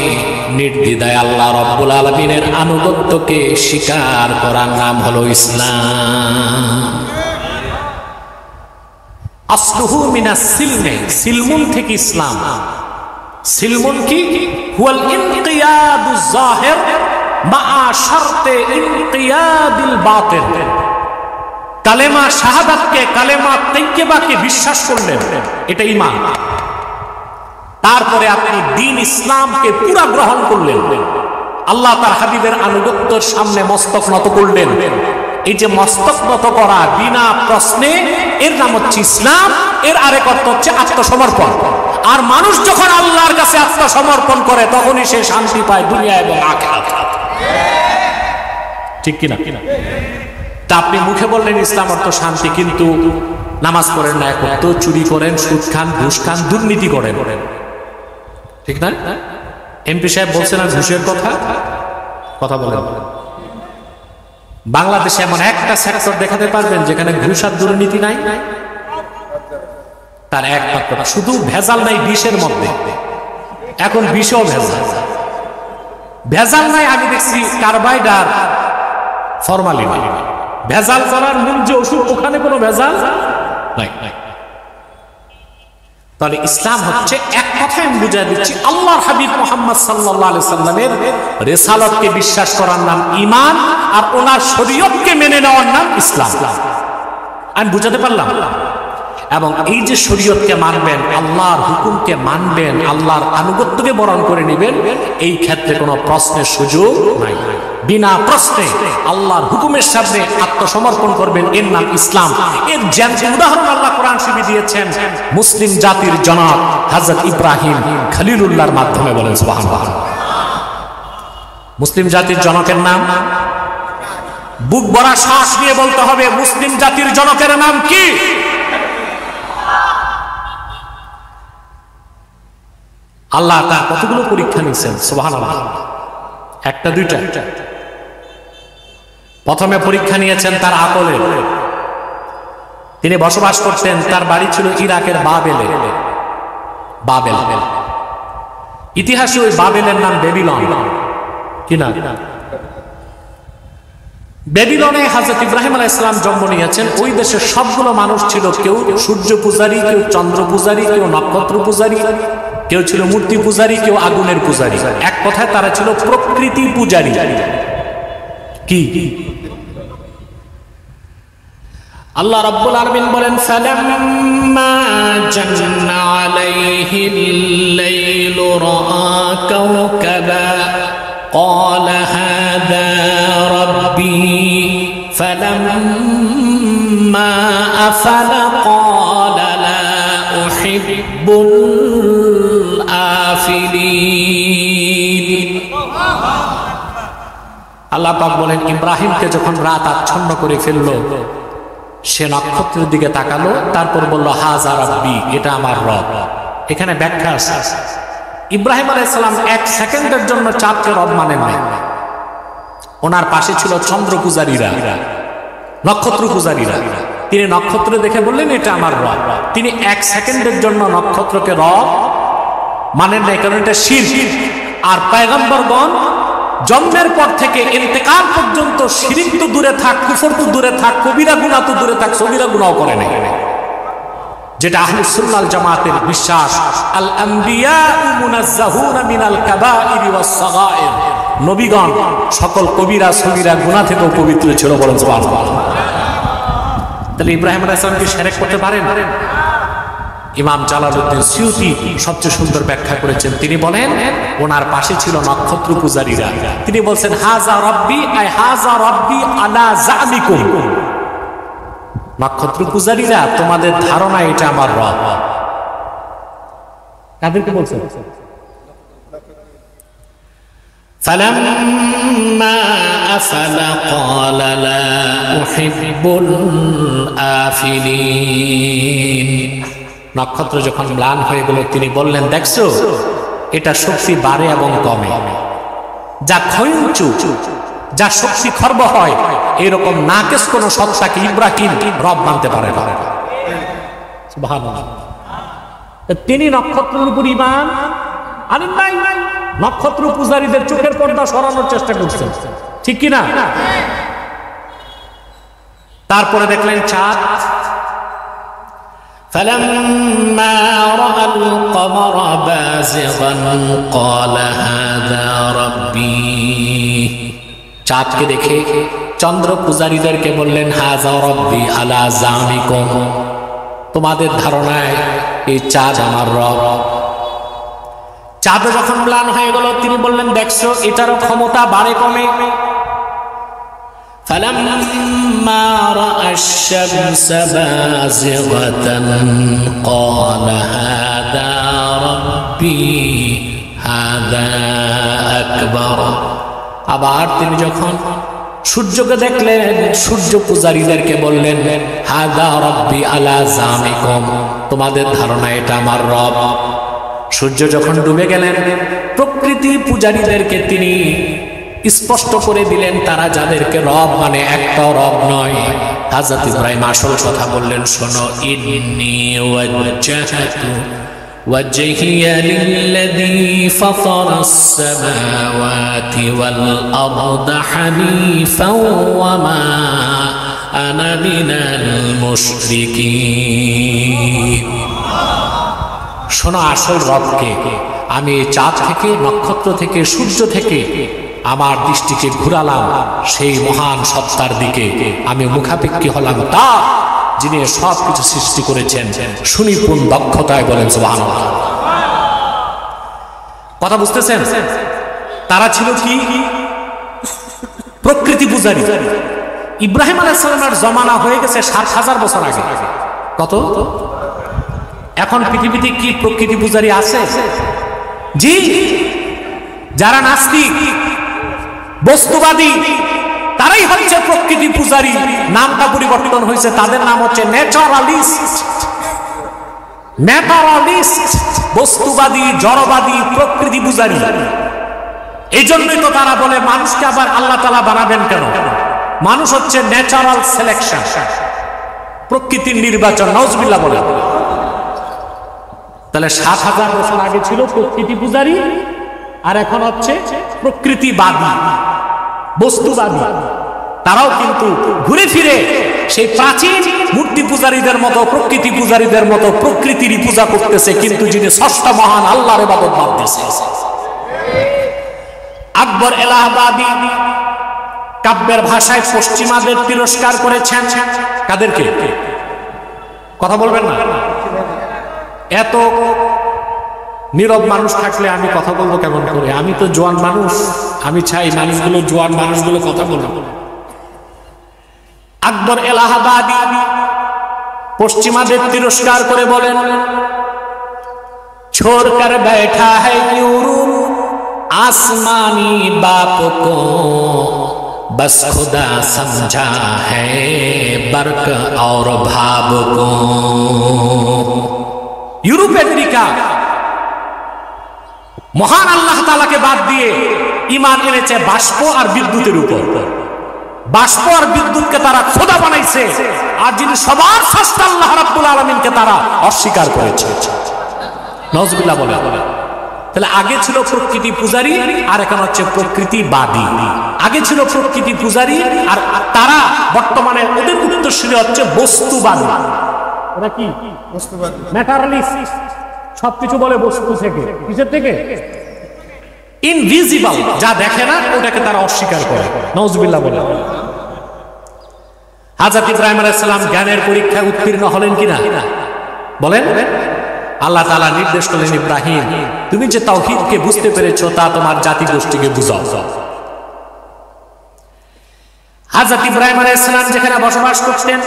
নির্দ্বিধায় আল্লাহ রাব্বুল আলামিনের আনুগত্যকে স্বীকার করার নাম হলো ইসলাম। আসলুহু মিনাস সিলমি, সিলমুন থেকে ইসলাম। সিলমুন কি? হুয়াল ইনকিয়াদুজ যাহির মা শারতে ইনকিয়াদিল বাতিন। কালেমা শাহাদাতকে, কালেমা তাইয়্যিবাকে বিশ্বাস করলেন, এটা ঈমান। তারপরে আপনি দ্বীন ইসলামকে পুরা গ্রহণ করলেন, আল্লাহ তার হাবিবের আনুগত্যের সামনে মস্তক নত করলেন। এই যে মস্তক নত করা বিনা প্রশ্নে, এর নাম হচ্ছে ইসলাম। এর আরেক অর্থ হচ্ছে আত্মসমর্পণ। আর মানুষ যখন আল্লাহর কাছে আত্মসমর্পণ করে, তখনই সে শান্তি পায় দুনিয়া এবং আখিরাতে। ঠিক কিনা? তা আপনি মুখে বললেন ইসলাম অর্থ শান্তি, কিন্তু নামাজ পড়েন না, এখন তো চুরি করেন, সুদ খান, ঘুষ খান, দুর্নীতি করেন, ঠিক না? এমপি সাহেব বলছেন আর ঘুষের কথা। কথা বলেন। বাংলাদেশে এমন একটা সেক্টর দেখাতে পারবেন যেখানে ঘুষ আর দুর্নীতি নাই? তার একমাত্র, শুধু ভেজাল নাই বিষের মধ্যে। এখন বিষও ভেজাল। ভেজাল নাই, আমি দেখছি কার্বাইড, ফরমালিন। ভেজাল করার মূল যে ওষুধ, ওখানে কোনো ভেজাল নাই। তাহলে ইসলাম হচ্ছে, এক কথায় আমি বুঝাই দিচ্ছি, আল্লাহর হাবিব মুহাম্মদ সাল্লাল্লাহু আলাইহি সাল্লামের রিসালাতকে বিশ্বাস করার নাম ঈমান, আর ওনার শরীয়তকে মেনে নেওয়ার নাম ইসলাম। আমি বুঝাতে পারলাম? এবং এই যে শরীয়তকে মানবেন, আল্লাহর হুকুমকে মানবেন, আল্লাহর আনুগত্যকে বরণ করে নেবেন, এই ক্ষেত্রে কোনো প্রশ্নের সুযোগ নাই। বিনা প্রশ্নে আল্লাহর হুকুমের সামনে আত্মসমর্পণ করবেন, এর নাম ইসলাম। এর জ্ঞান উদাহরণ আল্লাহ কোরআন শরীফে দিয়েছেন মুসলিম জাতির জনক হযরত ইব্রাহিম খলিলুল্লাহর মাধ্যমে। বলেন সুবহানাল্লাহ। মুসলিম জাতির জনকের নাম, বুক ভরা শ্বাস নিয়ে বলতে হবে, মুসলিম জাতির জনকের নাম কি? আল্লাহ তার কতগুলো পরীক্ষা নিয়েছেন, সুবহানাল্লাহ। একটা দুইটা? প্রথমে পরীক্ষা নিয়েছেন তার আকলের। তিনি বসবাস করতেন, তার বাড়ি ছিল ইরাকের বাবেলে। বাবেল ইতিহাসে ওই বাবেলের নাম বেবিলন। কি না? বেবিলনে হযরত ইব্রাহিম আলাইহিস সালাম জন্ম নিয়েছেন। ওই দেশের সবগুলো মানুষ ছিল, কেউ সূর্য পূজারী, কেউ চন্দ্র পূজারী, কেউ নক্ষত্র পূজারী, কেউ ছিল মূর্তি পূজারী, কেউ আগুনের পূজারী। এক কথায় তারা ছিল প্রকৃতি পূজারী। কি? আল্লাহ রাব্বুল আলামিন বলেন, ফালাম্মা জান্না আলাইহিল লাইলু রাআ কাওকাবা قال هذا ربي فلما أفل قال لا أحب الآفلين। আল্লাহ পাক বলেন, ইব্রাহিমকে যখন রাত আচ্ছন্ন করে ফেললো, সে নক্ষত্রের দিকে তাকালো, তারপর বলল হাযা রাব্বি, এটা আমার রব। এখানে ব্যাখ্যা আছে, ইব্রাহিম আলাইহিস সালাম এক সেকেন্ডের জন্য চাঁদকে রব মানেন না। ওনার পাশে ছিল চন্দ্র পূজারীরা, নক্ষত্র পূজারীরা। তিনি নক্ষত্র দেখে বললেন এটা আমার রব। তিনি এক সেকেন্ডের জন্য নক্ষত্রকে রব মানেন না, কারণ এটা শিরক। আর পয়গম্বরগণ জন্মের পর থেকে ইন্তেকাল পর্যন্ত শিরক তো দূরে থাক, কুফর তো দূরে থাক, কবিরা গুনাহ তো দূরে থাক, সগীরা গুনাহ করে নাই, যেটা আহলুস সুন্নাহ ওয়াল জামাতের বিশ্বাস। আল আম্বিয়াউ মুনাজ্জাহুনা মিনাল কাবাইরি ওয়াস সাগাইর, নবীগণ সকল কবিরা সগীরা গুনাহ থেকে পবিত্র ছিল। বলেন সুবহানাল্লাহ। তাহলে ইব্রাহিম আলাইহিস সালাম কি শিরক করতে পারেন? ইমাম জালালউদ্দিন সিউতি সবচেয়ে সুন্দর ব্যাখ্যা করেছেন। তিনি বলেন, ওনার পাশে ছিল নক্ষত্র পূজারীরা। তিনি বলছেন হাযা রাব্বি, আই হাযা রাব্বি আলা জামিকুম, নক্ষত্র পূজারীরা তোমাদের ধারণা এটা আমার রব। কাদেরকে বলছেন? ফালাম্মা আফালা ক্বালা লা উহিব্বুল আফিলিন। নক্ষত্র যখন ম্লান হয়ে গেল, তিনি বললেন, দেখছো এটা শক্তি বাড়ে এবং কমে, যা ক্ষয়িঞ্চু, যা শক্তি খর্ব হয়, এরকম নাকেস কোন সত্তাকে ইব্রাহিম রব মানতে পারে না। সুবহানাল্লাহ। তিনি নক্ষত্রের উপর ঈমান আনেন নাই, নক্ষত্র পূজারীদের চোখের পর্দা সরানোর চেষ্টা করছেন, ঠিক কি না? তারপরে দেখলেন চাঁদ। فلما رأى القمر بازغا قال هذا ربي। চাঁদকে দেখে চন্দ্র পূজারীদেরকে বললেন হাযা রাব্বি আলা জামিকুম, তোমাদের ধারণায় এই চাঁদ আমার রব। চাঁদ যখন ম্লান হয়ে গেল, তিনি বললেন, দেখছো এটারও ক্ষমতা বাড়ে কমে। فلما رأى الشمس بازغة قال هذا ربي هذا أكبر। আবার তিনি যখন সূর্যকে দেখলেন, সূর্য পূজারীদেরকে বললেন হাযা রাব্বি আলা জামিকুম, তোমাদের ধারণা এটা আমার রব। সূর্য যখন ডুবে গেলেন, প্রকৃতি পূজারীদেরকে তিনি স্পষ্ট করে দিলেন তারা যাদেরকে রব মানে একটা রব নয়। হযরত ইব্রাহিম আসল কথা বললেন, শোনো, ইন্নী ওয়াজ্জাহতু ওয়াজহিয়া লিল্লাযী ফাতারাস সামাওয়াতি ওয়াল আরদা হানিফাও ওয়া মা আনা মিনাল মুশরিকিন। শোনো, আসল রবকে। আমি এই চাঁদ থেকে, নক্ষত্র থেকে, সূর্য থেকে আমার দৃষ্টিকে ঘুরালাম সেই মহান সত্তার দিকে। আমি মুখাপেক্ষী হলাম তা যিনি সব কিছু সৃষ্টি করেছেন সুনিপুণ দক্ষতায়, বলেন সুবহানাল্লাহ। কথা বুঝতেছেন? তারা ছিল কি? প্রকৃতি পূজারী। ইব্রাহিম আলাইহিস সালামের জমানা হয়ে গেছে ৭,০০০ বছর আগে। কত? এখন পৃথিবীতে কি প্রকৃতি পূজারী আছে? জি। যারা নাস্তিক, বস্তুবাদী, তারাই হচ্ছে প্রকৃতি পূজারী। নামটা পরিবর্তন হয়েছে, তাদের নাম হচ্ছে ন্যাচারালিস্ট। ন্যাচারালিস্ট, বস্তুবাদী, জড়বাদী, প্রকৃতি পূজারী। এই জন্যই তো তারা বলে মানুষকে আবার আল্লাহ তাআলা বানাবেন কেন? মানুষ হচ্ছে ন্যাচারাল সিলেকশন, প্রকৃতির নির্বাচন। নাউজুবিল্লাহ বলে। তাহলে ৭,০০০ বছর আগে ছিল প্রকৃতি পূজারী, আর এখন হচ্ছে প্রকৃতিবাদী, বস্তুবাদী। তারাও কিন্তু ঘুরে ফিরে সেই প্রাচীন মূর্তি পূজারীদের মতো, প্রকৃতি পূজারীদের মতো প্রকৃতিরই পূজা করতেছে, কিন্তু যিনি স্রষ্টা মহান আল্লাহর ইবাদত বাদ দিয়েছে। আকবর এলাহাবাদী কাব্যের ভাষায় পশ্চিমাদের তিরস্কার করেছেন। কাদেরকে? কথা বলবেন না? এত নীরব মানুষ থাকলে আমি কথা বলবো কেমন করে? আমি তো জোয়ান মানুষ, আমি চাই মানুষগুলো, জোয়ান মানুষগুলো কথা বলবো। আকবর এলাহাবাদী পশ্চিমাদের তিরস্কার করে বলেন, छोड़ कर बैठा है यूरोप आसमानी बाप को, बस खुदा समझा है बर्क और भाव को। यूरोप अमेरिका মহান আল্লাহ তাআলাকে বাদ দিয়ে ঈমান এনেছে বাষ্প আর বিদ্যুতের উপর। বাষ্প আর বিদ্যুৎকে তারা খোদা বানাইছে, আর যিনি সবার স্রষ্টা আল্লাহ রাব্বুল আলামিনকে তারা অস্বীকার করেছে। নাউজুবিল্লাহ বলে। তাহলে আগে ছিল প্রকৃতি পূজারী, আর এখন হচ্ছে প্রকৃতিবাদী। আগে ছিল প্রকৃতি পূজারী, আর তারা বর্তমানে ওদের উত্তরসূরি হচ্ছে বস্তুবাদী। ওরা কি? বস্তুবাদী, ম্যাটারালিস্ট। সবকিছু বলে বস্তু থেকে। কিসের থেকে? ইনভিজিবল, যা দেখে না ওটাকে তারা অস্বীকার করে। নাউজুবিল্লাহ বলে। হযরত ইব্রাহিম আলাইহিস সালাম জ্ঞানের পরীক্ষায় উত্তীর্ণ হলেন কিনা বলেন? আল্লাহ তাআলা নির্দেশ করলেন, ইব্রাহিম তুমি যে তাওহীদকে বুঝতে পেরেছো তা তোমার জাতি গোষ্ঠীকে বুঝাও। হযরত ইব্রাহিম আলাইহিস সালাম যেখানে বসবাস করতেন,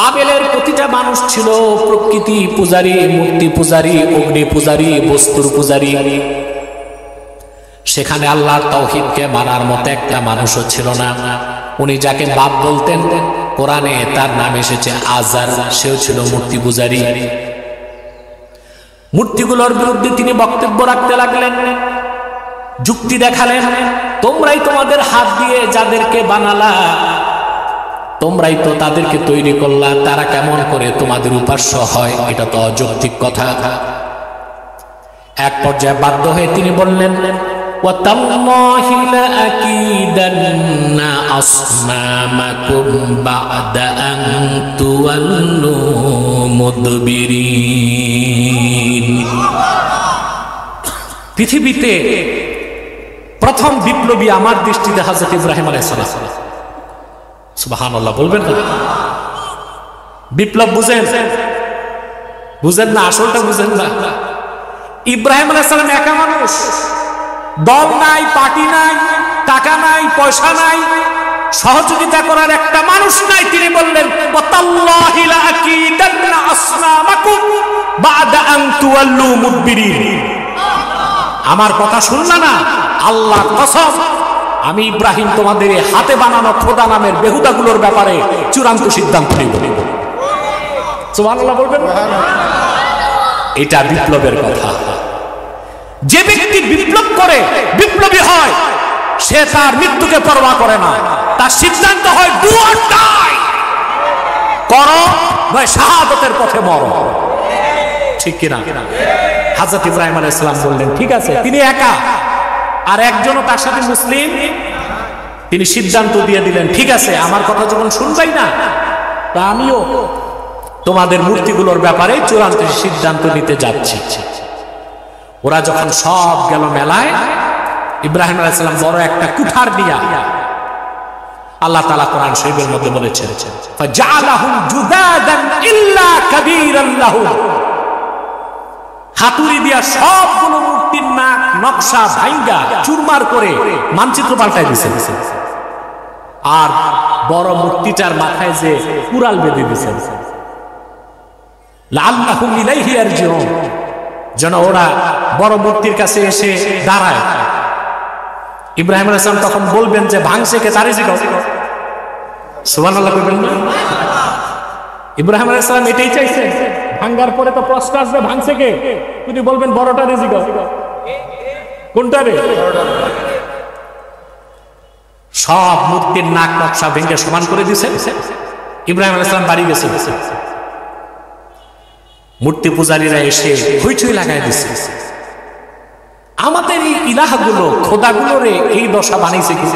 বাবেলের প্রতিটা মানুষ ছিল প্রকৃতি পূজারী, মূর্তি পূজারী, অগ্নি পূজারী, বস্তুর পূজারী। সেখানে আল্লাহর তাওহীদকে মানার মতো একটা মানুষও ছিল না। উনি যাকে বাপ বলতেন, কোরআনে তার নাম এসেছে আজার, সেও ছিল মূর্তি পূজারী। মূর্তিগুলোর বিরুদ্ধে তিনি বক্তব্য রাখতে লাগলেন, যুক্তি দেখালেন, তোমরাই তোমাদের হাত দিয়ে যাদেরকে বানালা, তোমরাই তো তাদেরকে তৈরি করলা, তারা কেমন করে তোমাদের উপাস্য হয়? এটা তো অযৌক্তিক কথা। এক পর্যায়ে বাধ্য হয়ে তিনি বললেন, ওয়াতাল্লাহি লাআকিদান্না আসনামাকুম বা'দা আন তুওয়াল্লু মুদবিরিন। পৃথিবীতে প্রথম বিপ্লবী আমার দৃষ্টিতে হযরত ইব্রাহিম আলাইহিস সালাম। সুবহানাল্লাহ বলবেন না? বিপ্লব বুঝেন? বুঝেন না, আসলটা বুঝেন না। ইব্রাহিম আলাইহিস সালাম একা মানুষ, দল নাই, পার্টি নাই, টাকা নাই, পয়সা নাই, সহযোগিতা করার একটা মানুষ নাই। তিনি বললেন, ওয়াতাল্লাহি লাআকিদান্না আসনামাকুম বা'দা আন তুওয়াল্লু মুদবিরিন। আমার কথা শুনলা না? আল্লাহর কসম, আমি ইব্রাহিম তোমাদের হাতে বানানো খোদা নামের বেহুদাগুলোর ব্যাপারে চূড়ান্ত সিদ্ধান্ত নিব। সুবহানাল্লাহ বলবেন? এটা বিপ্লবের কথা। যে ব্যক্তি বিপ্লব করে, বিপ্লবী হয়, সে তার মৃত্যুকে পরোয়া করে না। তার সিদ্ধান্ত হয় ডু অর ডাই, করো নয় শাহাদাতের পথে মরো। ঠিক কিনা? হযরত ইব্রাহিম আলাইহিস সালাম বললেন, ঠিক আছে। তিনি একা, আর একজনও তার সাথে মুসলিম। তিনি সিদ্ধান্ত দিয়ে দিলেন, ঠিক আছে, আমার কথা যখন শুনবাই না, তা আমিও তোমাদের মূর্তিগুলোর ব্যাপারে চূড়ান্ত সিদ্ধান্ত নিতে যাচ্ছি। ওরা যখন সব গেল মেলায়, ইব্রাহিম আলাইহিস সালাম বড় একটা কুঠার দিয়া আল্লাহ তাআলা কোরআন শরীফের মধ্যে বলেছেন, ফাজআলাহুম জুদাদান ইল্লা কাবীরান লাহুম, হাতুড়ি দিয়া সবগুলো মূর্তির নাক নকশা ভাঙ্গা চুরমার করে মানচিত্র পাল্টাই দিয়েছে, আর বড় মূর্তিটার মাথায় যে কুড়াল বেঁধে দিয়েছে, লাআল্লাহুম ইলাইহি ইয়ারজিউন, যেন ওরা বড় মূর্তির কাছে এসে দাঁড়ায়। ইব্রাহিম আলাইহিস সালাম তখন বলবেন যে ভাঙছে কে, তারই জিজ্ঞাসা। সুবহানাল্লাহ কইবেন না? ইব্রাহিম আলাইহিস সালাম এটাই চাইছে, ভাঙ্গার পরে তো প্রশ্ন আসবে ভাঙছে কে, যদি বলবেন বড়টা রে জিজ্ঞাসা, কোনটা রে? সব মূর্তির নাক নকশা ভেঙে সমান করে দিয়েছে। ইব্রাহিম আলাইহিস সালাম বাড়ি গেছে, মূর্তি পূজারীরা এসে হইচই লাগাই দিচ্ছে, আমাদের এই ইলাহাগুলো খোদাগুলোরে এই দশা বানাইছে কি?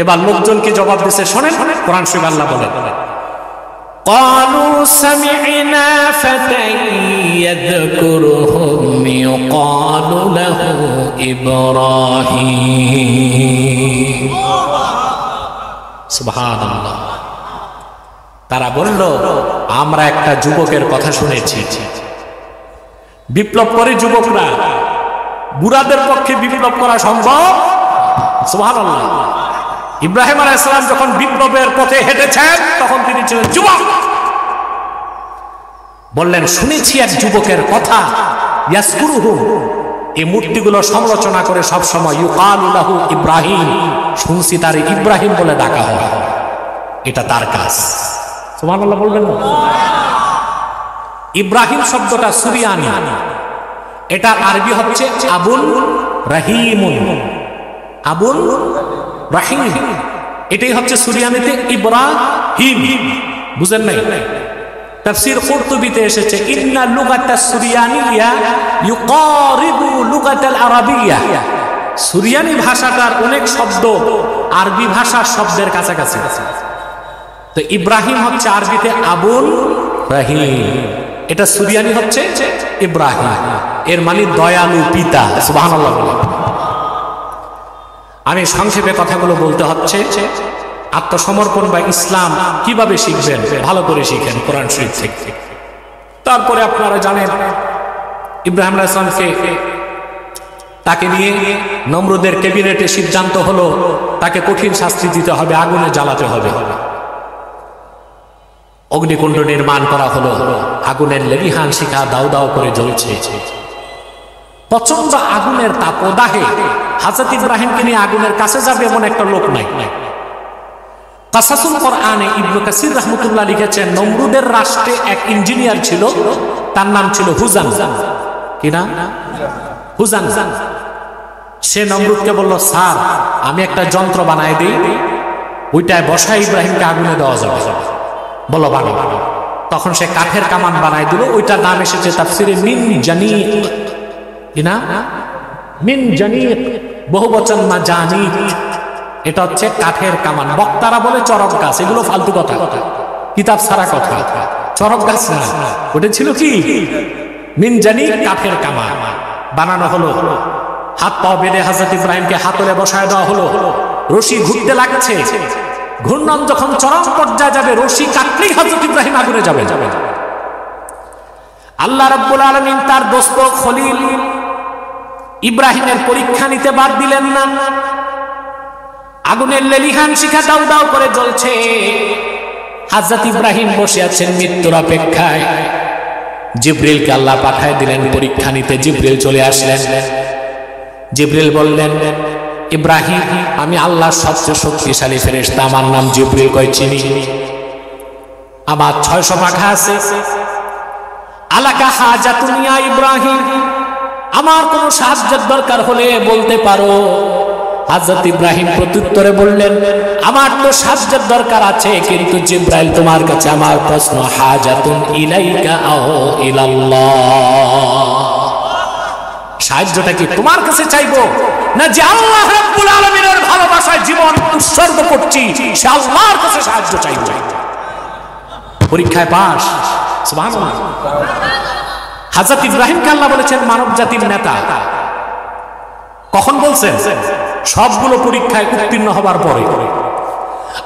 এবার লোকজনকে জবাব দিচ্ছে, শোনেন কোরআন শরীফ আল্লাহ বলেন, قالوا سمعنا فتى يذكرهم يقال له إبراهيم সুবহানাল্লাহ। তারা বলল, আমরা একটা যুবকের কথা শুনেছি, বিপ্লব করে যুবকরা, বুড়াদের পক্ষে বিপ্লব করা সম্ভব? সুবহানাল্লাহ। ইব্রাহিম আলাইহিস সালাম যখন বিপ্লবের পথে হেঁটেছেন তখন তিনি ছিলেন যুবক। বললেন, শুনেছি এক যুবকের কথা, ইয়াসকুরুহুম, এই মূর্তিগুলো সমালোচনা করে সব সময় ইউকালু লাহু ইব্রাহিম, শুনছি তার ইব্রাহিম বলে ডাকা হয়, এটা তার কাজ। সুবহানাল্লাহ বলবেন না? ইব্রাহিম শব্দটা সুরিয়ানি, এটা আরবি হচ্ছে আবুল রাহিমুন, আবুল রাহিম, এটাই হচ্ছে সুরিয়ানিতে ইব্রাহিম। বুঝেন নাই? তাফসীর কুরতুবিতে এসেছে, ইন্না লুগাতাস সুরিয়ানিয়া ইউকারিবু লুগাতাল আরাবিয়া, সুরিয়ানি ভাষাটার অনেক শব্দ আরবি ভাষার শব্দের কাছাকাছি। তো ইব্রাহিম হচ্ছে আরবিতে আবুল রাহিম, এটা সুরিয়ানি হচ্ছে ইব্রাহিম, এর মানে দয়ালু পিতা। সুবহানাল্লাহ। আমি সংক্ষেপে কথাগুলো বলতে হচ্ছে, আত্মসমর্পণ বা ইসলাম কিভাবে শিখবেন, ভালো করে শিখেন কোরআন শরীফ থেকে। তারপরে আপনারা জানেন ইব্রাহিম আলাইহিস সালামকে, তাকে নিয়ে নমরুদের ক্যাবিনেটে সিদ্ধান্ত হলো তাকে কঠিন শাস্তি দিতে হবে, আগুনে জ্বালাতে হবে। অগ্নিকুণ্ড নির্মাণ করা হলো, আগুনের লেলিহান শিখা দাউ দাউ করে জ্বলছে, প্রচন্ড আগুনের তাপদাহে হযরত ইব্রাহিমকে নিয়ে আগুনের কাছে যাবে এমন একটা লোক নাই। কাসাসুল কোরআনে ইবনে কাসির রাহমাতুল্লাহ লিখেছেন, নমরুদের রাষ্ট্রে এক ইঞ্জিনিয়ার ছিল, তার নাম ছিল হুজান। কি নাম? হুজান। সে নমরুদকে বলল, স্যার আমি একটা যন্ত্র বানাই দিই, ওইটায় বসায় ইব্রাহিমকে আগুনে দেওয়া যাবে। বলো বানাও। তখন সে কাঠের কামান বানাই দিল, ওইটার নাম এসেছে তাফসিরে মিন জানিক। কি না? মিন জানিক, বহুবচন মাজানিক, এটা হচ্ছে কাঠের কামান। বক্তারা বলে চরক গাছ, এগুলো ফালতু কথা, কিতাব ছাড়া কথা। চরক গাছ না, ওটা ছিল কি? মিন জানিক, কাঠের কামান বানানো হলো। হাত পা বেঁধে হযরত ইব্রাহিমকে হাতলে বসায় দেওয়া হলো। রশি ঘুরতে লাগছে, ঘূর্ণন যখন চরম পর্যায়ে যাবে, রশি কাটলেই হযরত ইব্রাহিম আগুনে যাবে। আল্লাহ রাব্বুল আলামিন তার দোস্ত খলিল ইব্রাহিমের পরীক্ষা নিতে বাদ দিলেন না। আগুনের লেলিহান শিখা দাউ দাউ করে জ্বলছে, হযরত ইব্রাহিম বসে আছেন মৃত্যুর অপেক্ষায়। জিবরিলকে আল্লাহ পাঠায় দিলেন পরীক্ষা নিতে। জিবরিল চলে আসলেন। জিবরিল বললেন, ইব্রাহিম আমি আল্লাহর সবচেয়ে শক্তিশালী ফেরেশতা, আমার নাম জিবরিল, কয় চিনি, আমার 600 পাখা আছে। আলাকা হাজাতুন ইয়া ইব্রাহিম, আমার কোনো সাহায্যের দরকার হলে বলতে পারো। হযরত ইব্রাহিম প্রত্যুত্তরে বললেন, আমার তো সাহায্যের দরকার আছে, কিন্তু জিবরাইল তোমার কাছে আমার প্রশ্ন, হাজাতুন ইলাইকা আও ইলাল্লাহ, সাহায্যটা কি তোমার কাছে চাইবো না যে আল্লাহ রাব্বুল আলামিনের ভালোবাসায় জীবন উৎসর্গ করছি সে আল্লাহর কাছে সাহায্য চাইবো? পরীক্ষায় পাস। সুবহানাল্লাহ। হযরত ইব্রাহিমকে আল্লাহ বলেছেন মানব জাতির নেতা। কখন বলছেন? সবগুলো পরীক্ষায় উত্তীর্ণ হবার পরে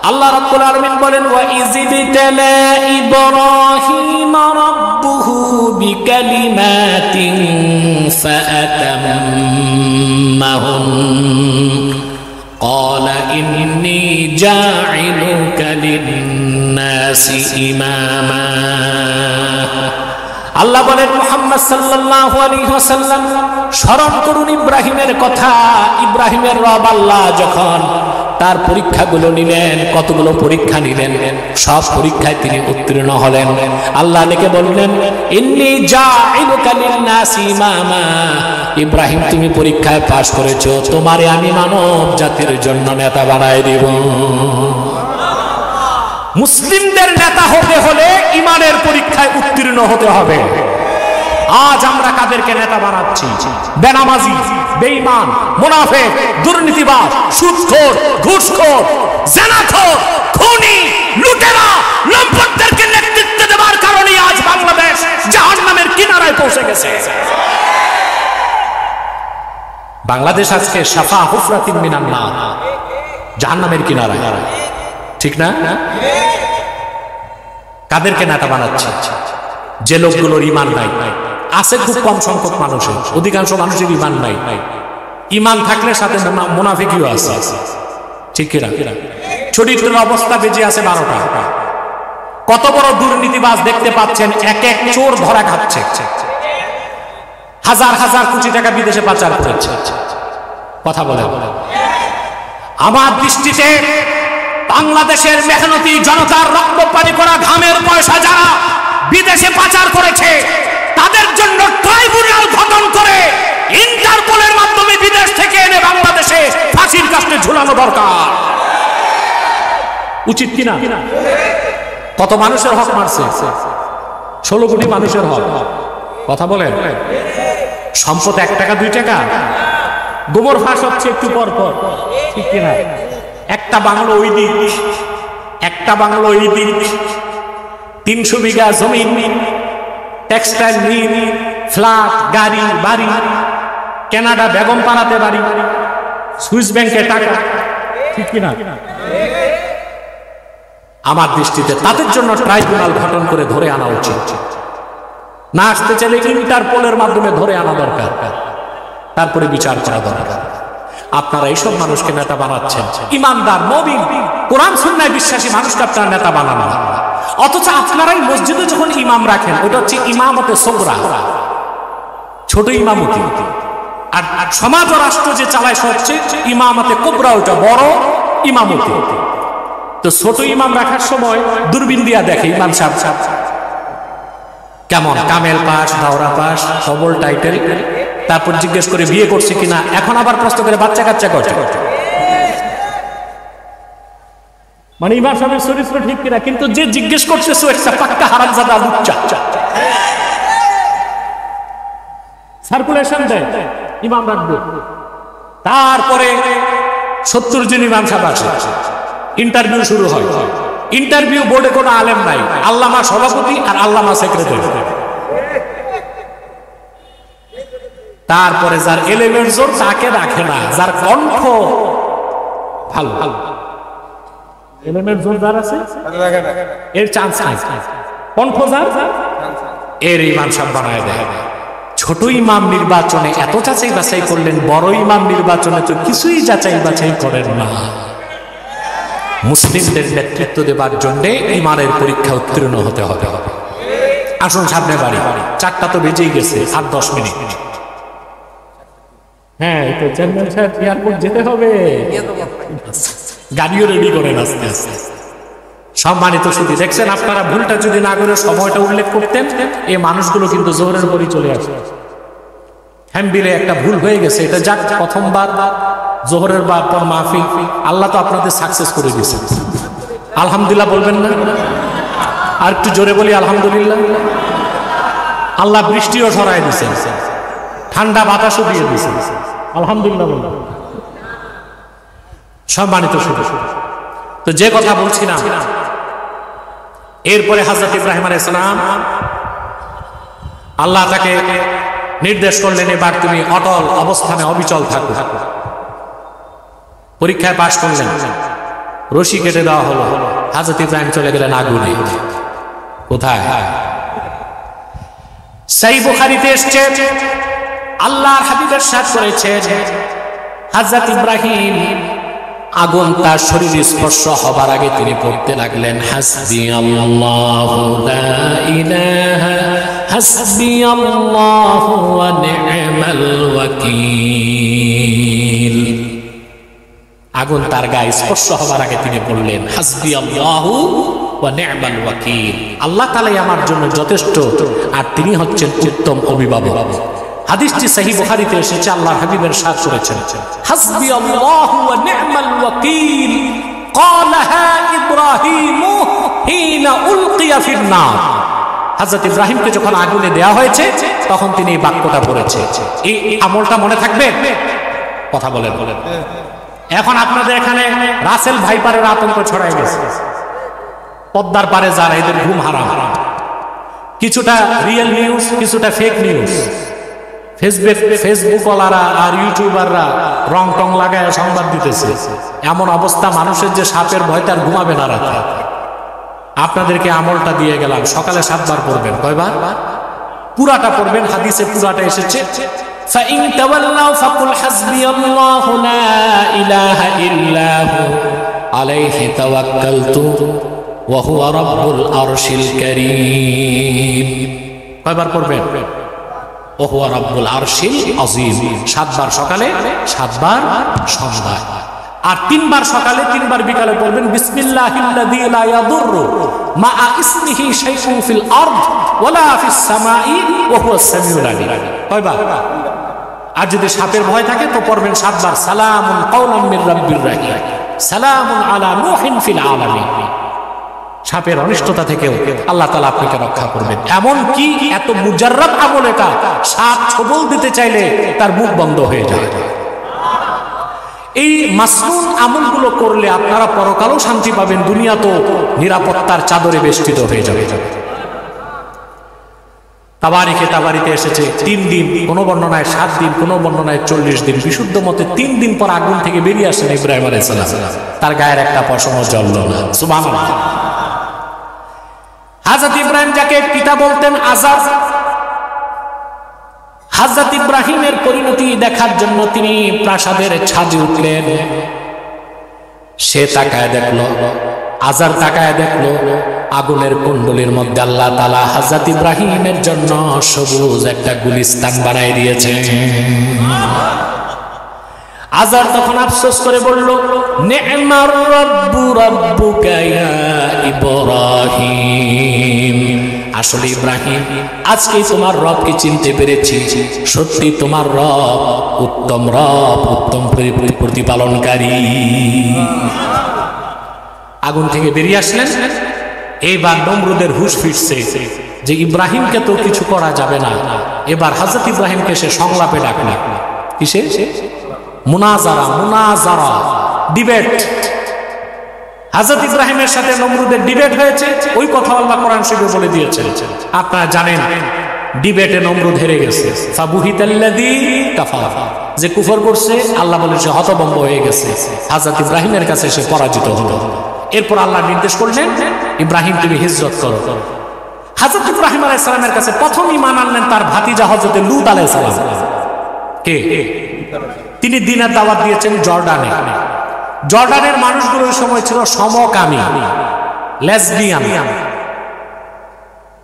আল্লাহ রাব্বুল আলামিন বলেন, ওয়া ইযবিতালা ইব্রাহিম রাব্বুহু বিকালিমাতিন ফাআতাম্মাহুন ক্বালা ইন্নী জাঈলুকা লিন-নাসি ইমামা। আল্লাহ বলেন, মুহাম্মদ সাল্লাল্লাহু আলাইহি ওয়াসাল্লাম স্মরণ করুন ইব্রাহিমের কথা। ইব্রাহিমের রব আল্লাহ যখন তার পরীক্ষাগুলো নিলেন, কতগুলো পরীক্ষা নিলেন, সব পরীক্ষায় তিনি উত্তীর্ণ হলেন। আল্লাহ ডেকে বললেন, ইন্নী জাঈলুকা লিন-নাসি ইমামা। ইব্রাহিম, তুমি পরীক্ষায় পাশ করেছো, তোমারে আমি মানব জাতির জন্য নেতা বানায় দিব। মুসলিমদের নেতা হতে হলে ঈমানের পরীক্ষায় উত্তীর্ণ হতে হবে। আজ আমরা কাদেরকে নেতা বানাচ্ছি? বেনামাজি, বেঈমান, মুনাফিক, দুর্নীতিবাজ, সুদখোর, ঘুষখোর, জিনাখোর, খুনি, লুটেরা, লম্পটদেরকে নেতৃত্ব দেওয়ার কারণে আজ বাংলাদেশ জাহান্নামের কিনারায় পৌঁছে গেছে। বাংলাদেশ আজকে শাফা হুফরাতিন মিনান নার, জাহান্নামের কিনারায়, ঠিক না? কাদেরকে নেতা বানাচ্ছে? যে লোকগুলোর ঈমান নাই। আছে খুব কম সংখ্যক মানুষের, অধিকাংশ মানুষের ঈমান নাই। ঈমান থাকলে সাথে মুনাফিকিও আছে, ঠিক কিনা? চরিত্রের অবস্থা বেঁচে আছে 12টা। কত বড় দুর্নীতিবাজ দেখতে পাচ্ছেন, এক এক চোর ধরা খাচ্ছে, হাজার হাজার কোটি টাকা বিদেশে পাচার করেছে। কথা বলে আমার দৃষ্টিতে বাংলাদেশের মেহনতি জনতার রক্ত পানি করা ঘামের পয়সা যারা বিদেশে পাচার করেছে, তাদের জন্য ট্রাইব্যুনাল গঠন করে ইন্টারপোলের মাধ্যমে বিদেশ থেকে এনে বাংলাদেশে ফাঁসির কাস্টে ঝুলানো দরকার। উচিত কিনা? কত মানুষের হক মারছে? 16 কোটি মানুষের হক। কথা বলেন। সম্পদ 1 টাকা 2 টাকা, গোবর ফাঁস হচ্ছে একটু পর পর, ঠিক কিনা? একটা বাংলো ওই দিক, একটা বাংলো ওই দিক, 300 বিঘা জমি, টেক্সটাইল মিল, ফ্ল্যাট, গাড়ি, বাড়ি, কানাডা বেগম পাড়াতে বাড়ি, সুইস ব্যাংকে টাকা, ঠিক কিনা? আমার দৃষ্টিতে তাদের জন্য ট্রাইব্যুনাল গঠন করে ধরে আনা উচিত। না আসতে চাইলে ইন্টারপোলের মাধ্যমে ধরে আনা দরকার, তারপরে বিচার করা দরকার। আপনারা এইসব মানুষকে নেতা বানাচ্ছেন, ইমানদার, মুমিন, কোরআন সুন্নাহয় বিশ্বাসী মানুষকে আপনারা নেতা বানান না। অথচ আপনারাই মসজিদে যখন ইমাম রাখেন, ওটা হচ্ছে ইমামতে সুগরা, ছোট ইমামতি। আর সমাজ ও রাষ্ট্র যে চালায় হচ্ছে ইমামতে কুবরা, ওটা বড় ইমামতি। তো ছোট ইমাম রাখার সময় দূরবীন দিয়া দেখে ইমাম সাহেব কেমন, কামেল পাস, দাওরা পাস, সবল টাইটেল। তারপর জিজ্ঞেস করে বিয়ে করছে কিনা। এখন আবার প্রশ্ন করে বাচ্চা কাচ্চা করছে, মানে ইমাম সাহেবের চরিত্র ঠিক কিনা। কিন্তু যে জিজ্ঞেস করছে একটা পাক্কা হারামজাদা লুচ্চা। সার্কুলেশন দেয় ইমাম রাখবে। তারপরে 70 জন ইমাম সাহেব আসে, ইন্টারভিউ শুরু হয়। ইন্টারভিউ বোর্ডে কোনো আলেম নাই, আল্লামা সভাপতি আর আল্লামা সেক্রেটারি। তারপরে যার এলেমের জোর তাকে রাখে না, যার কণ্ঠ ভালো, এলেমের জোর যার আছে এর চান্স নাই, কণ্ঠ যার এর ইমাম সাহেব বানায় দেয়। ছোট ইমাম নির্বাচনে এত যাচাই বাছাই করলেন, বড় ইমাম নির্বাচনে তো কিছুই যাচাই বাছাই করেন না। মুসলিমদের নেতৃত্ব দেবার জন্য ইমানের পরীক্ষা উত্তীর্ণ হতে হবে। আসুন সামনে বাড়ি, 4টা তো বেজেই গেছে, আর 10 মিনিট। হ্যাঁ, তো চেয়ারম্যান সাহেব এয়ারপোর্ট যেতে হবে, গাড়িও রেডি করেন আস্তে আস্তে। সম্মানিত সুধী, দেখছেন আপনারা ভুলটা যদি না করে সময়টা উল্লেখ করতেন, এই মানুষগুলো কিন্তু জোহরের পরই চলে আসে। হ্যামবিলে একটা ভুল হয়ে গেছে, এটা যাক প্রথমবার জোহরের পর মাহফিল, আল্লাহ তো আপনাদের সাকসেস করে দিয়েছেন। আলহামদুলিল্লাহ বলবেন না? আর একটু জোরে বলি আলহামদুলিল্লাহ। আল্লাহ বৃষ্টিও সরাই দিয়েছেন, ঠান্ডা বাতাসও দিয়ে দিয়েছেন, আলহামদুলিল্লাহ বলবেন। সম্মানিত সুধী, তো যে কথা বলছিলাম, এরপরে হযরত ইব্রাহিম আলাইহিস সালাম আল্লাহ তাকে নির্দেশ করলেন, এবার তুমি অটল অবস্থানে অবিচল থাকো। পরীক্ষায় পাশ করলেন, রশি কেটে দেওয়া হলো, হযরত ইব্রাহিম চলে গেলেন আগুনে। কোথায়? সহিহ বুখারীতে এসেছে, আল্লাহর হাবিব ইরশাদ করেছেন, হযরত ইব্রাহিম আগুন তার শরীরে স্পর্শ হবার আগে তিনি পড়তে লাগলেন, হাসবিয়াল্লাহু লা ইলাহা হাসবিয়াল্লাহু ওয়া নি'মাল ওয়াকিল। আগুন তার গায়ে স্পর্শ হবার আগে তিনি বললেন, হাসবিয়াল্লাহু ওয়া নি'মাল ওয়াকিল, আল্লাহ তাআলাই আমার জন্য যথেষ্ট আর তিনি হচ্ছেন উত্তম অভিভাবক। হাদিসটি সহিহ বুখারীতে এসেছে, আল্লাহর হাবিব ইরশাদ করেছেন, হাসবিয়াল্লাহু ওয়া নি'মাল ওয়াকিল ক্বালাহা ইব্রাহিম হিনা উলকিয়া ফিন নার। হযরত ইব্রাহিমকে যখন আগুনে দেয়া হয়েছে তখন তিনি এই বাক্যটা পড়েছে। এই আমলটা মনে থাকবে? কথা বলেন। এখন আপনাদের এখানে রাসেল ভাইপারের আতঙ্ক ছড়ায় গেছে, পদ্মার পারে যারা, এদের ঘুম হারাম। কিছুটা রিয়েল নিউজ, কিছুটা ফেক নিউজ। ফেসবুক ওয়ালারা আর ইউটিউবাররা রং টং লাগায় সংবাদ দিতেছে। এমন অবস্থা মানুষের যে সাপের ভয় তার ঘুমাবে না রাতে। আপনাদেরকে আমলটা দিয়ে গেলাম, সকালে 7 বার পড়বেন। কয়বার? পুরাটা পড়বেন, হাদিসে পুরাটা এসেছে, فَإِن تَوَلَّوْا فَقُلْ حَسْبِيَ اللَّهُ لَا إِلَٰهَ إِلَّا هُوَ عَلَيْهِ تَوَكَّلْتُ وَهُوَ رَبُّ الْعَرْشِ الْكَرِيمِ। কয়বার পড়বেন? ওহুয়া রাব্বুল আরশিল আযীম। 7 বার সকালে, 7 বার সন্ধ্যায়। আর 3 বার সকালে, 3 বার বিকালে পড়বেন, বিসমিল্লাহিল্লাযী লা ইয়াদুররু মা'a ইসমিহি শাইউন ফিল আরদ ওয়ালা ফিস সামাই ওয়া হুয়াস সামিউল আলীম। কয়বার? আর যদি সাপের ভয় থাকে তো পড়বেন 7 বার, সালামুন কাওলাম মির রাব্বির রাহিম, সালামুন আলা নূহিন ফিল আলামিন। সাপের অনিষ্টতা থেকেও আল্লাহ তাআলা আপনাকে রক্ষা করবেন। এমন কি এত মুজাররাব আমল এটা, সাপ ছবল দিতে চাইলে তার মুখ বন্ধ হয়ে যায়। এই মাসনুন আমলগুলো করলে আপনারা পরকালও শান্তি পাবেন, দুনিয়া তো নিরাপত্তার চাদরে বেষ্টিত হয়ে যাবে। তাবারিতে এসেছে 3 দিন, কোন বর্ণনায় 7 দিন, কোন বর্ণনায় 40 দিন। বিশুদ্ধ মতে 3 দিন পর আগুন থেকে বেরিয়ে আসেন ইব্রাহিম আলাইহিস সালাম, তার গায়ের একটা পশমও জ্বলল না। সুবহানাল্লাহ। হযরত ইব্রাহিম যাকে পিতা বলতেন আজার, হযরত ইব্রাহিমের পরিণতি দেখার জন্য তিনি প্রাসাদের ছাদে উঠলেন। সে তাকায় দেখলো, আজার তাকায় দেখলো, আগুনের কুণ্ডলীর মধ্যে আল্লাহ তাআলা হযরত ইব্রাহিমের জন্য সবুজ একটা গুলিস্তান বানাই দিয়েছে। আজার তখন আফসোস করে বলল, নি'মার রাব্বু রাব্বুকা ইয়া ইব্রাহিম। আসলে ইব্রাহিম, আজকেই তোমার রবকে চিনতে পেরেছি। সত্যি তোমার রব উত্তম প্রতিপালনকারী। আগুন থেকে বেরিয়ে আসলেন। এইবার নমরুদের হুঁশ ফিরছে যে ইব্রাহিমকে তো কিছু করা যাবে না। এবার হযরত ইব্রাহিমকে সে সংলাপে ডাকল। কিসে? মুনাজারা, ডিবেট। হযরত ইব্রাহিমের সাথে নমরুদের ডিবেট হয়েছে। ওই কথা আল্লাহ কোরআন শরীফে বলে দিয়েছেন। আপনারা জানেন ডিবেটে নমরুদ হেরে গেছে। ফাবুহিতাল্লাযী কাফার, যে কুফর করছে আল্লাহ বলে সে হতভম্ব হয়ে গেছে। হযরত ইব্রাহিমের কাছে সে পরাজিত হলো। এরপর আল্লাহ নির্দেশ করলেন, ইব্রাহিম তুমি হিজরত করো। হযরত ইব্রাহিম আলাইহিস সালামের কাছে প্রথম ঈমান আনলেন তার ভাতিজা হযরত লূত আলাইহিস সালাম। কে? তিনি দ্বীনের দাওয়াত দিয়েছেন জর্ডানে। জর্ডানের মানুষগুলো ওই সময় ছিল সমকামী, লেসবিয়ান।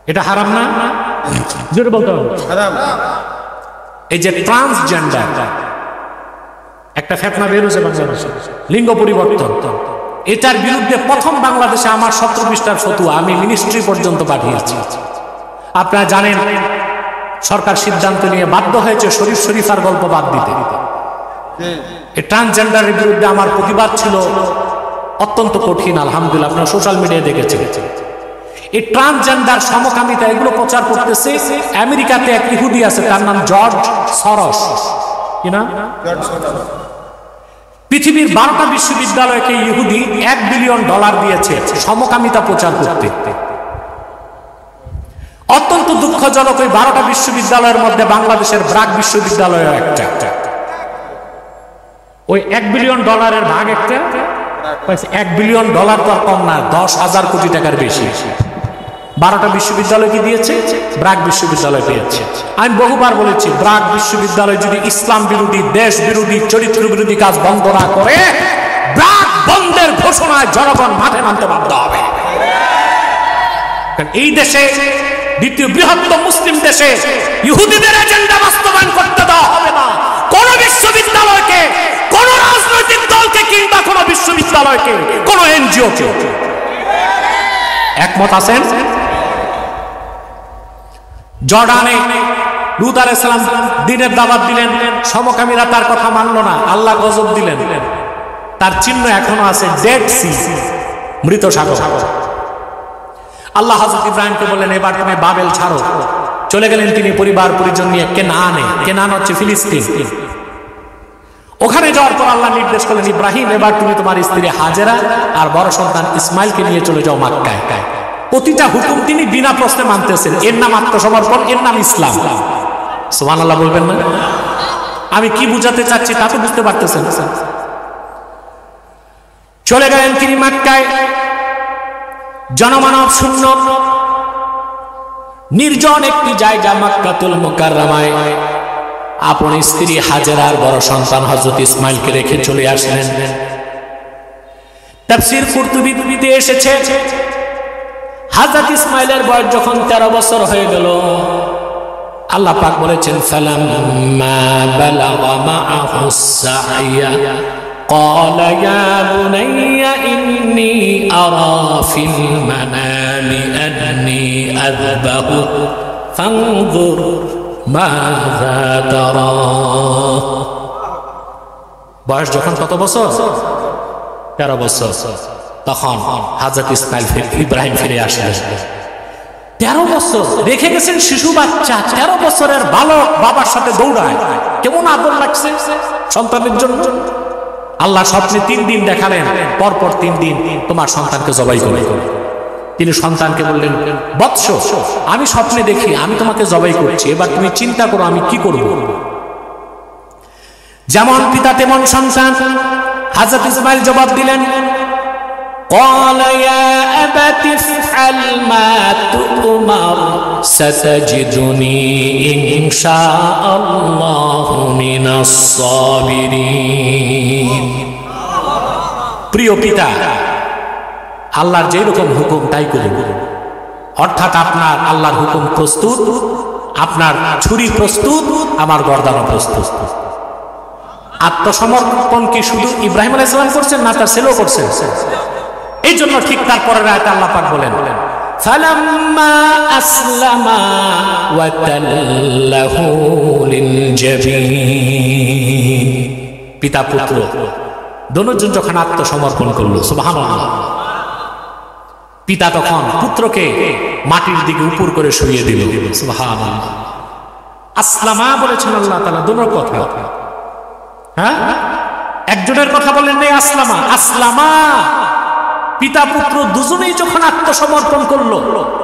এটা হারাম না? জোরে বলতে হবে। হারাম। এই যে ট্রান্সজেন্ডার একটা ফেতনা বের হয়েছে বাংলাদেশে, লিঙ্গ পরিবর্তন, এটার বিরুদ্ধে প্রথম বাংলাদেশে আমার 17 পৃষ্ঠার ফতোয়া আমি মিনিস্ট্রি পর্যন্ত পাঠিয়েছি। আপনারা জানেন সরকার সিদ্ধান্ত নিয়ে বাধ্য হয়েছে শরীফ শরীফার গল্প বাদ দিতে। এই ট্রান্সজেন্ডারের বিরুদ্ধে আমার প্রতিবাদ ছিল অত্যন্ত কঠিন। আলহামদুলিল্লাহ আপনারা সোশ্যাল মিডিয়ায় দেখেছেন। এই ট্রান্সজেন্ডার, সমকামিতা এগুলো প্রচার করতেছে। আমেরিকাতে এক ইহুদি আছে, তার নাম জর্জ সরস। কি নাম? পৃথিবীর 12টা বিশ্ববিদ্যালয়কে ইহুদি $1 বিলিয়ন দিয়েছে সমকামিতা প্রচার করতে। অত্যন্ত দুঃখজনক, ওই 12টা বিশ্ববিদ্যালয়ের মধ্যে বাংলাদেশের ব্রাক বিশ্ববিদ্যালয় একটা। ওই $1 বিলিয়ন ভাগ একটা, $1 বিলিয়ন তো আর কম না, 10,000 কোটি টাকার বেশি। 12টা বিশ্ববিদ্যালয় কি দিয়েছে? ব্র্যাক বিশ্ববিদ্যালয় পেয়েছে। আমি বহুবার বলেছি, ব্র্যাক বিশ্ববিদ্যালয় যদি ইসলাম বিরোধী, দেশ বিরোধী, চরিত্র বিরোধী কাজ বন্ধ না করে, ব্র্যাক বন্ধের ঘোষণায় জনগণ মাঠে নামতে বাধ্য হবে। কারণ এই দেশে, দ্বিতীয় বৃহত্তম মুসলিম দেশে, ইহুদিদের এজেন্ডা বাস্তবায়ন করতে দেওয়া হবে না। কোন বিশ্ববিদ্যালয়কে, কোন রাজনৈতিক দলকে, কিংবা কোন বিশ্ববিদ্যালয়কে, কোন এনজিও কে। একমত আছেন? জর্ডানে লূত আলাইহিস সালাম দ্বীনের দাওয়াত দিলেন, সমকামীরা তার কথা মানল না, আল্লাহ গজব দিলেন। তার চিহ্ন এখনো আছে, ডেড সি, মৃত সাগর। আল্লাহ হযরত ইব্রাহিমকে বললেন, এবার তুমি বাবেল ছাড়ো। চলে গেলেন তিনি পরিবার পরিজন নিয়ে কেনানে। কেনান হচ্ছে ফিলিস্তিন। ওখানে যাওয়ার পর আল্লাহ নির্দেশ করলেন, ইব্রাহিম এবার তুমি তোমার স্ত্রী হাজেরা আর বড় সন্তান ইসমাইলকে নিয়ে চলে যাও মক্কায়। প্রতিটা হুকুম তিনি বিনা প্রশ্নে মানতেছেন। এর নাম আত্মসমর্পণ, এর নাম ইসলাম। সুবহানাল্লাহ বলবেন না? আমি কি বুঝাতে চাচ্ছি তা তো বুঝতে পারতেছেন। চলে গেলেন তিনি মক্কায়, জনমানব শূন্য নির্জন একটি জায়গা মক্কাতুল মুকাররমায় আপন স্ত্রী হাজেরার বড় সন্তান হযরত ইসমাইলকে রেখে চলে আসলেন। তাফসীর কুরতুবীতে এসেছে, হযরত ইসমাইলের বয়স যখন 13 বছর হয়ে গেল, আল্লাহ পাক বলেছেন, ফালাম্মা বালাগা মাআহুস সা'য়া قال يا بني إني أرى في المنام أني أذبحك فانظر ماذا ترى। বয়স যখন কত বছর? 13 বছর। তখন হযরত ইব্রাহিম ফিরে আসলেন। 13 বছর রেখে গেছেন শিশু বাচ্চা, 13 বছরের বালক বাবার সাথে দৌড়ায়। কেমন আদর লাগছে সন্তানের জন্য। আল্লাহ স্বপ্নে 3 দিন দেখালেন, পরপর 3 দিন তোমার সন্তানকে জবাই করে। তিনি সন্তানকে বললেন, বৎস, আমি স্বপ্নে দেখি আমি তোমাকে জবাই করছি, এবার তুমি চিন্তা করো আমি কি করব। যেমন পিতা তেমন সন্তান। হযরত ইসমাইল জবাব দিলেন, قال يا أبت افعل ما تؤمر ستجدني إن شاء الله من الصابرين। প্রিয় পিতা, আল্লাহর যে রকম হুকুম তাই করুন। অর্থাৎ আপনার আল্লাহর হুকুম প্রস্তুত, আপনার ছুরি প্রস্তুত, আমার গর্দানও প্রস্তুত। আত্মসমর্পণ কি শুধু ইব্রাহিম আলাইহিস সালাম করছেন না তার ছেলেও করছেন? এই জন্য ঠিক তার পরের আয়াতে আল্লাহ পাক বলেন, ফালাম্মা আসলামা ওয়া তাল্লাহু লিল জাবিন। পিতা পুত্র দুজন যখন আত্মসমর্পণ করলো, সুবহানাল্লাহ, পিতা তখন পুত্রকে মাটির দিকে উপর করে শুইয়ে দিল। সুবহানাল্লাহ। আসলামা বলেছেন আল্লাহ তাআলা দুটোর কথা। হ্যাঁ, একজনের কথা বলেন নাই, আসলামা। আসলামা পিতা পুত্র দুজনেই যখন আত্মসমর্পণ করলো,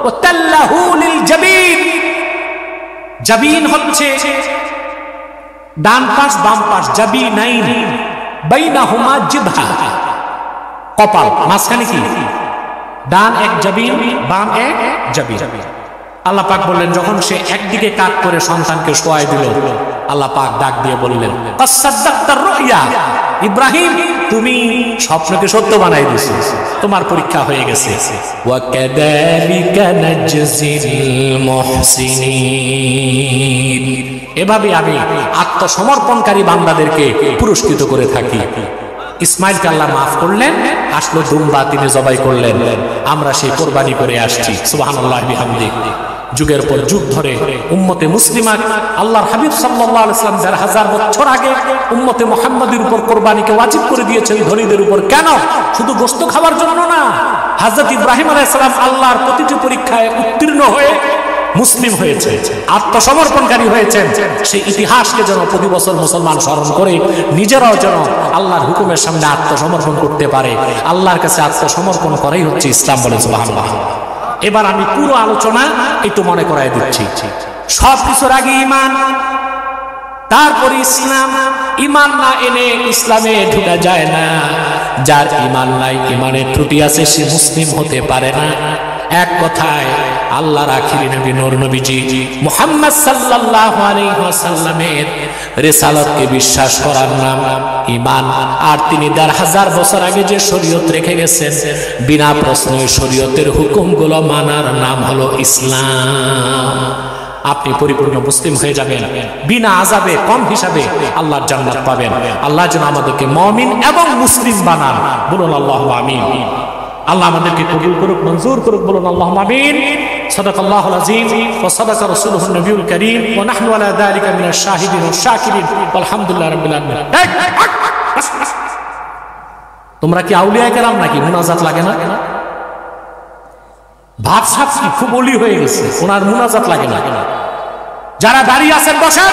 ওয়াতাল্লাহু লিল জাবিন। জাবিন হচ্ছে ডান পাশ বাম পাশ, জাবিনাইন বাইনাহুমা জিবহা, কপাল, মাঝখানে কি? ডান এক জাবিন, বাম এক জাবিন। আল্লাহ পাক বললেন, যখন সে একদিকে কাত করে সন্তানকে শোয়াই দিল, আল্লাহ পাক ডাক দিয়ে বললেন, আসাদদাক্তার রুইয়া, ইব্রাহিম তুমি স্বপ্নকে সত্য বানাই দিয়েছো, তোমার পরীক্ষা হয়ে গেছে। ওয়া কাযালিকা নাজজিল মুহসিনিন। এভাবে আমি আত্মসমর্পণকারী বান্দাদেরকে পুরস্কৃত করে থাকি। ইসমাইলকে আল্লাহ মাফ করলেন, আসলো দুম্বা, তিনি জবাই করলেন। আমরা সেই কোরবানি করে আসছি। সুবহানাল্লাহ বিহামদিহি। যুগের পর যুগ ধরে উম্মতে মুসলিমা আল্লাহর হাবিব সাল্লাল্লাহু আলাইহি ওয়াসাল্লাম ১,৫০০ বছর আগে উম্মতে মুহাম্মাদের উপর কোরবানিকে ওয়াজিব করে দিয়েছেন ধনীদের উপর। কেন? শুধু গোশত খাওয়ার জন্য না। হযরত ইব্রাহিম আলাইহিস সালাম আল্লাহর প্রতিটি পরীক্ষায় উত্তীর্ণ হয়ে মুসলিম হয়েছে, আত্মসমর্পণকারী হয়েছেন। সেই ইতিহাসকে যেন প্রতি বছর মুসলমান স্মরণ করে নিজেরাও যেন আল্লাহর হুকুমের সামনে আত্মসমর্পণ করতে পারে। আল্লাহর কাছে আত্মসমর্পণ করাই হচ্ছে ইসলাম। বলে সুবহানাল্লাহ। এবার আমি পুরো আলোচনা একটু মনে করাই দিচ্ছি। সব কিছুর আগে ঈমান, তারপরে ইসলাম, ইমান না এনে ইসলামে ঢুকা যায় না। যার ইমান নাই, ইমানের ত্রুটি আছে, সে মুসলিম হতে পারে না। এক কথায় আল্লাহর আখিরি নবী নূর নবীজি মুহাম্মদ সাল্লাল্লাহু আলাইহি ওয়াসাল্লামের রিসালাতকে বিশ্বাস করার নাম ঈমান। আর তিনি ১৫০০ বছর আগে যে শরীয়ত রেখে গেছেন, বিনা প্রশ্নে শরীয়তের হুকুমগুলো মানার নাম হলো ইসলাম। আপনি পরিপূর্ণ মুসলিম হয়ে যাবেন, বিনা আযাবে কম হিসাবে আল্লাহর জান্নাত পাবেন। আল্লাহ যেন আমাদেরকে মুমিন এবং মুসলিম বানান। বলুন আল্লাহুম্মা আমিন। আল্লাহ আমাদেরকে কবুল করুক, মঞ্জুর করুক। বলুন আল্লাহুম্মা আমিন। সাদাকাল্লাহুল আযীম ওয়া সাদাকা রাসূলুহুন নবিয়ুল কারীম ওয়া নাহনু আলা যালিকা মিনাশ শাহিদিন ওয়াশ শাকিরিন আলহামদুলিল্লাহি রাব্বিল আলামিন। তোমরা কি আউলিয়া কেরাম নাকি? মুনাজাত লাগে না? ভাব সাপ কি খুব ওলি হয়ে গেছে, ওনার মুনাজাত লাগে না? যারা দাঁড়িয়ে আছেন বসে,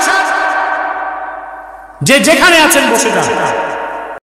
যে যেখানে আছেন বসে যান।